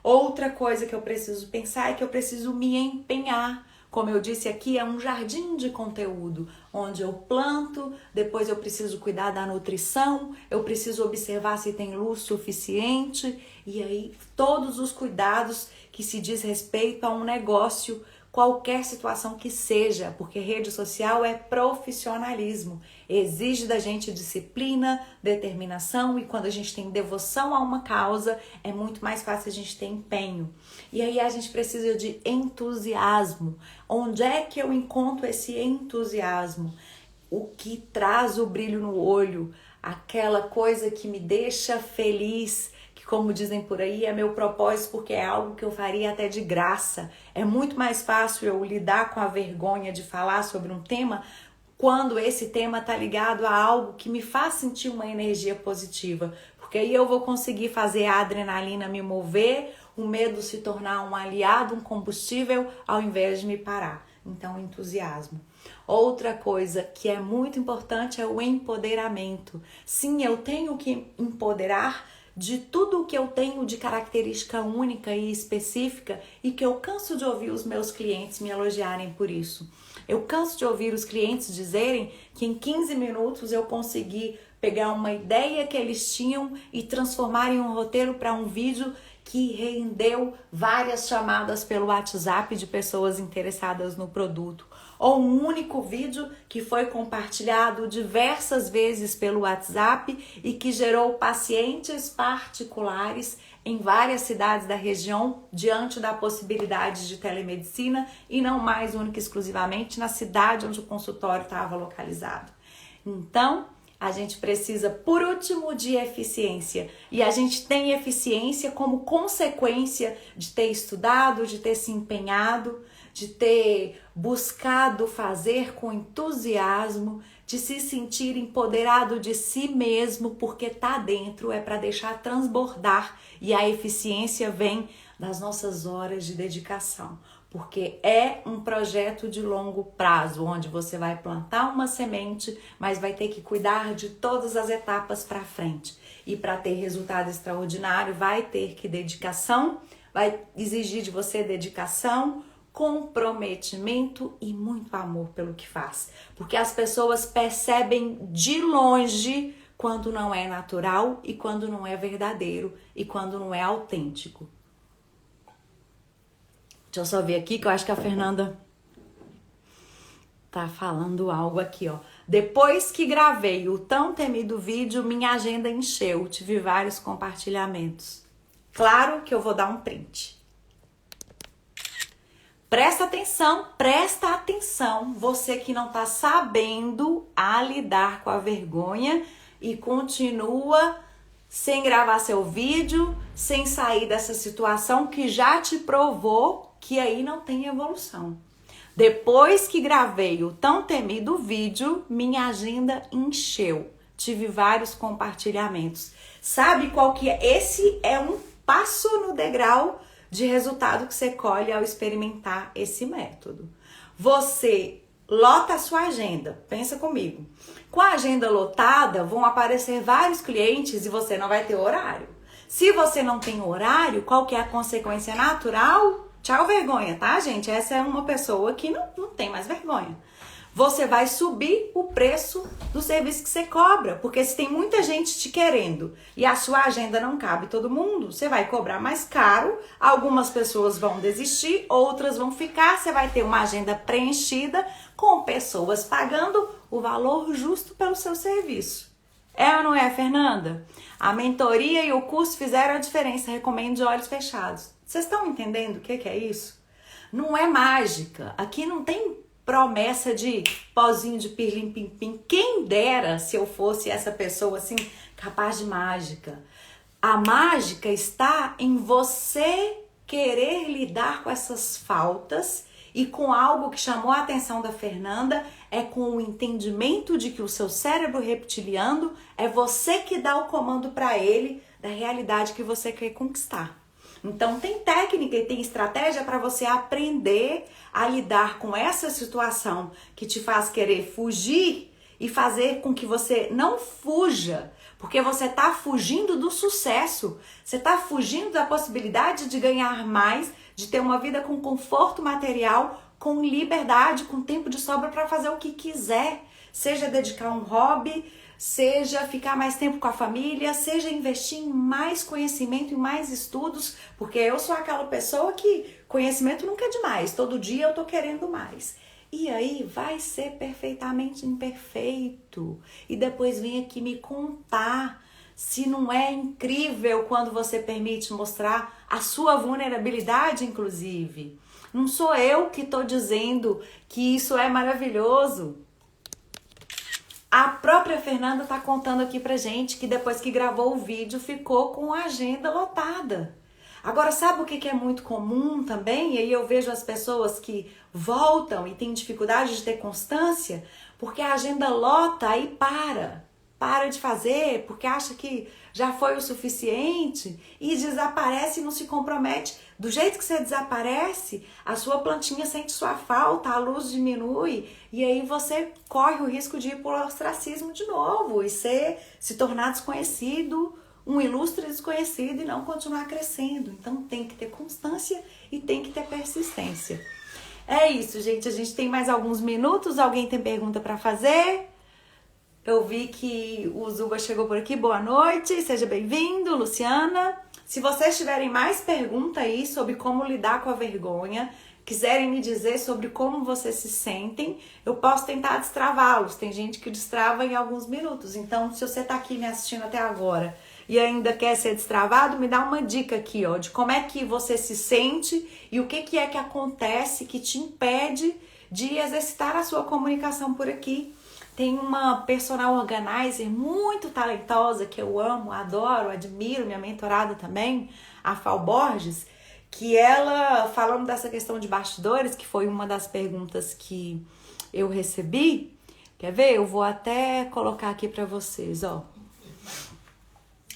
Outra coisa que eu preciso pensar é que eu preciso me empenhar. Como eu disse aqui, é um jardim de conteúdo, onde eu planto, depois eu preciso cuidar da nutrição, eu preciso observar se tem luz suficiente, e aí todos os cuidados que se diz respeito a um negócio, qualquer situação que seja, porque rede social é profissionalismo, exige da gente disciplina, determinação, e quando a gente tem devoção a uma causa, é muito mais fácil a gente ter empenho. E aí a gente precisa de entusiasmo. Onde é que eu encontro esse entusiasmo? O que traz o brilho no olho, aquela coisa que me deixa feliz, como dizem por aí, é meu propósito porque é algo que eu faria até de graça. É muito mais fácil eu lidar com a vergonha de falar sobre um tema quando esse tema está ligado a algo que me faz sentir uma energia positiva. Porque aí eu vou conseguir fazer a adrenalina me mover, o medo se tornar um aliado, um combustível, ao invés de me parar. Então, entusiasmo. Outra coisa que é muito importante é o empoderamento. Sim, eu tenho que empoderar de tudo o que eu tenho de característica única e específica e que eu canso de ouvir os meus clientes me elogiarem por isso. Eu canso de ouvir os clientes dizerem que em 15 minutos eu consegui pegar uma ideia que eles tinham e transformar em um roteiro para um vídeo que rendeu várias chamadas pelo WhatsApp de pessoas interessadas no produto. Ou um único vídeo que foi compartilhado diversas vezes pelo WhatsApp e que gerou pacientes particulares em várias cidades da região diante da possibilidade de telemedicina e não mais única e exclusivamente na cidade onde o consultório estava localizado. Então, a gente precisa, por último, de eficiência. E a gente tem eficiência como consequência de ter estudado, de ter se empenhado, de ter buscado fazer com entusiasmo, de se sentir empoderado de si mesmo, porque tá dentro, é para deixar transbordar. E a eficiência vem das nossas horas de dedicação, porque é um projeto de longo prazo, onde você vai plantar uma semente, mas vai ter que cuidar de todas as etapas para frente. E para ter resultado extraordinário, vai ter que dedicação, vai exigir de você dedicação, comprometimento e muito amor pelo que faz. Porque as pessoas percebem de longe quando não é natural e quando não é verdadeiro e quando não é autêntico. Deixa eu só ver aqui que eu acho que a Fernanda tá falando algo aqui, ó. Depois que gravei o tão temido vídeo, minha agenda encheu, tive vários compartilhamentos. Claro que eu vou dar um print. Presta atenção, você que não tá sabendo lidar com a vergonha e continua sem gravar seu vídeo, sem sair dessa situação que já te provou que aí não tem evolução. Depois que gravei o tão temido vídeo, minha agenda encheu. Tive vários compartilhamentos. Sabe qual que é? Esse é um passo no degrau de resultado que você colhe ao experimentar esse método. Você lota a sua agenda. Pensa comigo. Com a agenda lotada, vão aparecer vários clientes e você não vai ter horário. Se você não tem horário, qual que é a consequência natural? Tchau, vergonha, tá, gente? Essa é uma pessoa que não tem mais vergonha. Você vai subir o preço do serviço que você cobra, porque se tem muita gente te querendo e a sua agenda não cabe todo mundo, você vai cobrar mais caro, algumas pessoas vão desistir, outras vão ficar, você vai ter uma agenda preenchida com pessoas pagando o valor justo pelo seu serviço. É ou não é, Fernanda? A mentoria e o curso fizeram a diferença, recomendo de olhos fechados. Vocês estão entendendo o que é isso? Não é mágica, aqui não tem promessa de pozinho de pirlim-pim-pim. Quem dera se eu fosse essa pessoa assim, capaz de mágica. A mágica está em você querer lidar com essas faltas e com algo que chamou a atenção da Fernanda, é com o entendimento de que o seu cérebro reptiliano é você que dá o comando para ele da realidade que você quer conquistar. Então tem técnica e tem estratégia para você aprender a lidar com essa situação que te faz querer fugir e fazer com que você não fuja, porque você está fugindo do sucesso, você está fugindo da possibilidade de ganhar mais, de ter uma vida com conforto material, com liberdade, com tempo de sobra para fazer o que quiser, seja dedicar um hobby, seja ficar mais tempo com a família, seja investir em mais conhecimento e mais estudos, porque eu sou aquela pessoa que conhecimento nunca é demais, todo dia eu tô querendo mais. E aí vai ser perfeitamente imperfeito. E depois vem aqui me contar se não é incrível quando você permite mostrar a sua vulnerabilidade, inclusive. Não sou eu que tô dizendo que isso é maravilhoso. A própria Fernanda tá contando aqui pra gente que depois que gravou o vídeo ficou com a agenda lotada. Agora, sabe o que é muito comum também? E aí eu vejo as pessoas que voltam e têm dificuldade de ter constância, porque a agenda lota e para de fazer, porque acha que já foi o suficiente e desaparece e não se compromete. Do jeito que você desaparece, a sua plantinha sente sua falta, a luz diminui e aí você corre o risco de ir para o ostracismo de novo e se tornar desconhecido, um ilustre desconhecido e não continuar crescendo. Então tem que ter constância e tem que ter persistência. É isso, gente. A gente tem mais alguns minutos. Alguém tem pergunta para fazer? Eu vi que o Zuba chegou por aqui. Boa noite, seja bem-vindo, Luciana. Se vocês tiverem mais perguntas aí sobre como lidar com a vergonha, quiserem me dizer sobre como vocês se sentem, eu posso tentar destravá-los. Tem gente que destrava em alguns minutos. Então, se você tá aqui me assistindo até agora e ainda quer ser destravado, me dá uma dica aqui, ó, de como é que você se sente e o que é que acontece que te impede de exercitar a sua comunicação por aqui. Tem uma personal organizer muito talentosa que eu amo, adoro, admiro, minha mentorada também, a Fal Borges, que ela, falando dessa questão de bastidores, que foi uma das perguntas que eu recebi, quer ver? Eu vou até colocar aqui pra vocês, ó.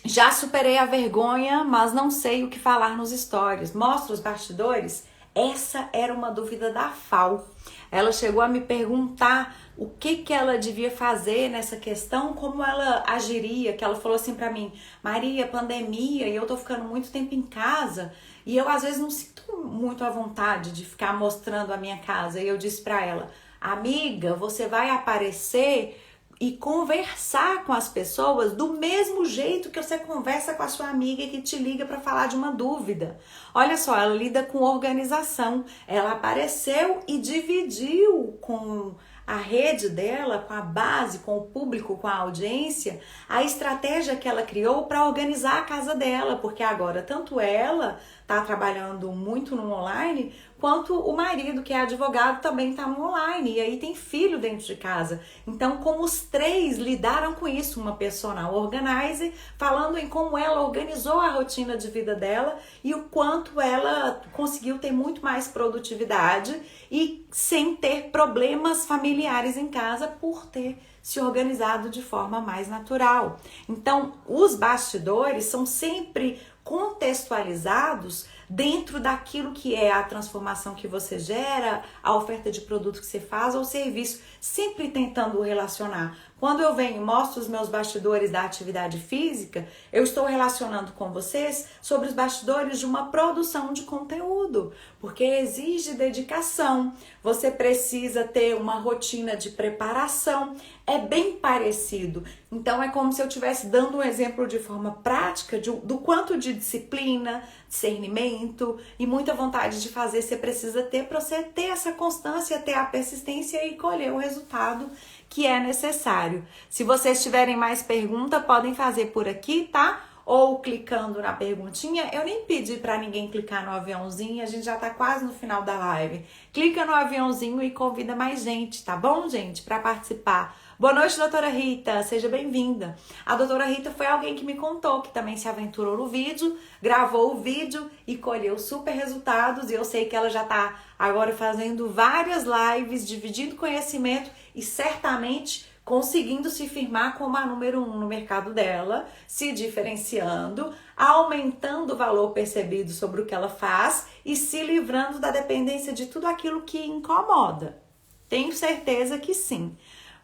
Já superei a vergonha, mas não sei o que falar nos stories. Mostra os bastidores? Essa era uma dúvida da Fal. Ela chegou a me perguntar o que ela devia fazer nessa questão, como ela agiria, que ela falou assim pra mim: Maria, pandemia, e eu tô ficando muito tempo em casa, e eu às vezes não sinto muito à vontade de ficar mostrando a minha casa. E eu disse pra ela: amiga, você vai aparecer e conversar com as pessoas do mesmo jeito que você conversa com a sua amiga que te liga para falar de uma dúvida. Olha só, ela lida com organização. Ela apareceu e dividiu com a rede dela, com a base, com o público, com a audiência, a estratégia que ela criou para organizar a casa dela, porque agora tanto ela está trabalhando muito no online, quanto o marido, que é advogado, também está no online, e aí tem filho dentro de casa. Então, como os três lidaram com isso, uma personal organizer, falando em como ela organizou a rotina de vida dela e o quanto ela conseguiu ter muito mais produtividade e sem ter problemas familiares em casa por ter se organizado de forma mais natural. Então, os bastidores são sempre contextualizados dentro daquilo que é a transformação que você gera, a oferta de produto que você faz ou serviço, sempre tentando relacionar. Quando eu venho e mostro os meus bastidores da atividade física, eu estou relacionando com vocês sobre os bastidores de uma produção de conteúdo, porque exige dedicação, você precisa ter uma rotina de preparação, é bem parecido. Então é como se eu estivesse dando um exemplo de forma prática do quanto de disciplina, discernimento e muita vontade de fazer você precisa ter para você ter essa constância, ter a persistência e colher o resultado que é necessário. Se vocês tiverem mais perguntas, podem fazer por aqui, tá? Ou clicando na perguntinha. Eu nem pedi para ninguém clicar no aviãozinho, a gente já tá quase no final da live. Clica no aviãozinho e convida mais gente, tá bom, gente? Para participar. Boa noite, doutora Rita, seja bem-vinda. A doutora Rita foi alguém que me contou que também se aventurou no vídeo, gravou o vídeo e colheu super resultados. E eu sei que ela já tá agora fazendo várias lives, dividindo conhecimento e certamente conseguindo se firmar como a número 1 no mercado dela, se diferenciando, aumentando o valor percebido sobre o que ela faz e se livrando da dependência de tudo aquilo que incomoda. Tenho certeza que sim.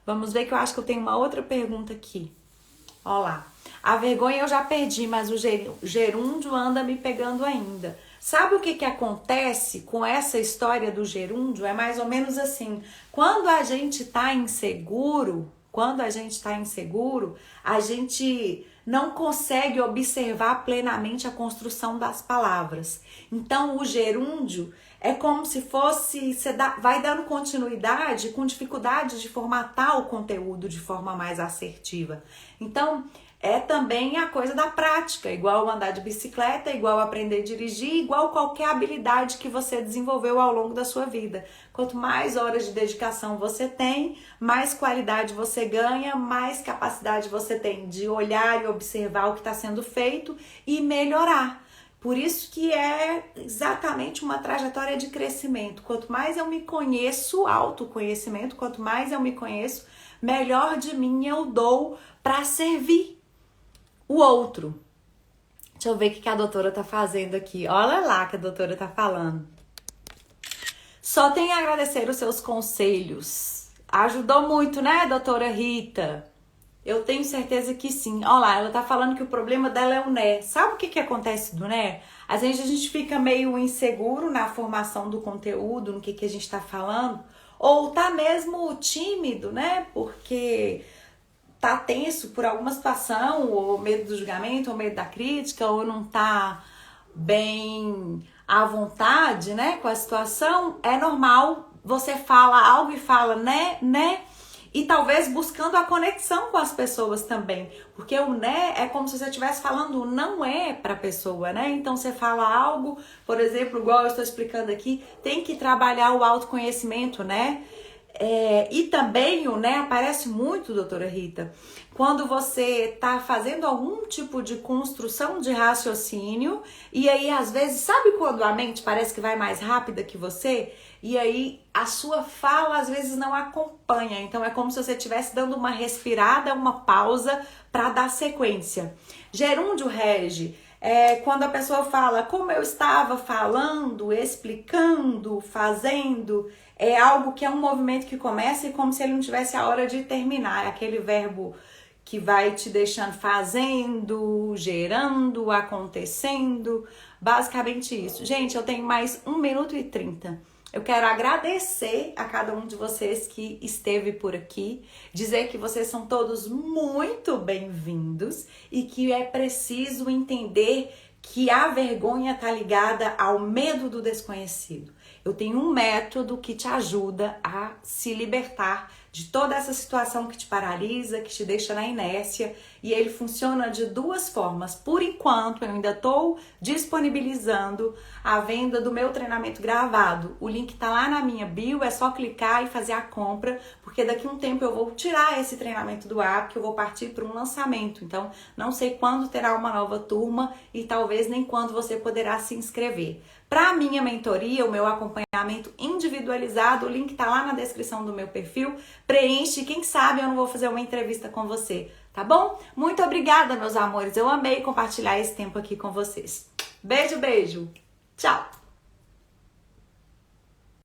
Vamos ver que eu acho que eu tenho uma outra pergunta aqui. Olha lá. A vergonha eu já perdi, mas o gerúndio anda me pegando ainda. Sabe o que acontece com essa história do gerúndio? É mais ou menos assim. Quando a gente tá inseguro, a gente não consegue observar plenamente a construção das palavras. Então, o gerúndio é como se fosse, vai dando continuidade com dificuldade de formatar o conteúdo de forma mais assertiva. Então, é também a coisa da prática, igual andar de bicicleta, igual aprender a dirigir, igual qualquer habilidade que você desenvolveu ao longo da sua vida. Quanto mais horas de dedicação você tem, mais qualidade você ganha, mais capacidade você tem de olhar e observar o que está sendo feito e melhorar. Por isso que é exatamente uma trajetória de crescimento. Quanto mais eu me conheço, autoconhecimento, quanto mais eu me conheço, melhor de mim eu dou para servir o outro. Deixa eu ver o que a doutora tá fazendo aqui. Olha lá o que a doutora tá falando. Só tenho a agradecer os seus conselhos. Ajudou muito, né, doutora Rita? Eu tenho certeza que sim. Olha lá, ela tá falando que o problema dela é o né. Sabe o que acontece do né? Às vezes a gente fica meio inseguro na formação do conteúdo, no que a gente tá falando. Ou tá mesmo tímido, né? Porque tá tenso por alguma situação, ou medo do julgamento, ou medo da crítica, ou não tá bem à vontade, né, com a situação. É normal, você fala algo e fala né, e talvez buscando a conexão com as pessoas também, porque o né é como se você estivesse falando não é para a pessoa, né? Então você fala algo, por exemplo, igual eu estou explicando aqui, tem que trabalhar o autoconhecimento, né? E também o né aparece muito, doutora Rita, quando você tá fazendo algum tipo de construção de raciocínio e aí às vezes, sabe quando a mente parece que vai mais rápida que você? E aí a sua fala às vezes não acompanha, então é como se você estivesse dando uma respirada, uma pausa para dar sequência. Gerúndio rege quando a pessoa fala como eu estava falando, explicando, fazendo. É algo que é um movimento que começa e como se ele não tivesse a hora de terminar. É aquele verbo que vai te deixando fazendo, gerando, acontecendo. Basicamente isso. Gente, eu tenho mais 1 minuto e 30. Eu quero agradecer a cada um de vocês que esteve por aqui. Dizer que vocês são todos muito bem-vindos e que é preciso entender que a vergonha está ligada ao medo do desconhecido. Eu tenho um método que te ajuda a se libertar de toda essa situação que te paralisa, que te deixa na inércia, e ele funciona de duas formas. Por enquanto, eu ainda estou disponibilizando a venda do meu treinamento gravado. O link tá lá na minha bio, é só clicar e fazer a compra, porque daqui a um tempo eu vou tirar esse treinamento do ar, que eu vou partir para um lançamento. Então, não sei quando terá uma nova turma e talvez nem quando você poderá se inscrever. Para a minha mentoria, o meu acompanhamento individualizado, o link tá lá na descrição do meu perfil. Preenche, quem sabe eu não vou fazer uma entrevista com você, tá bom? Muito obrigada, meus amores. Eu amei compartilhar esse tempo aqui com vocês. Beijo, beijo. Tchau.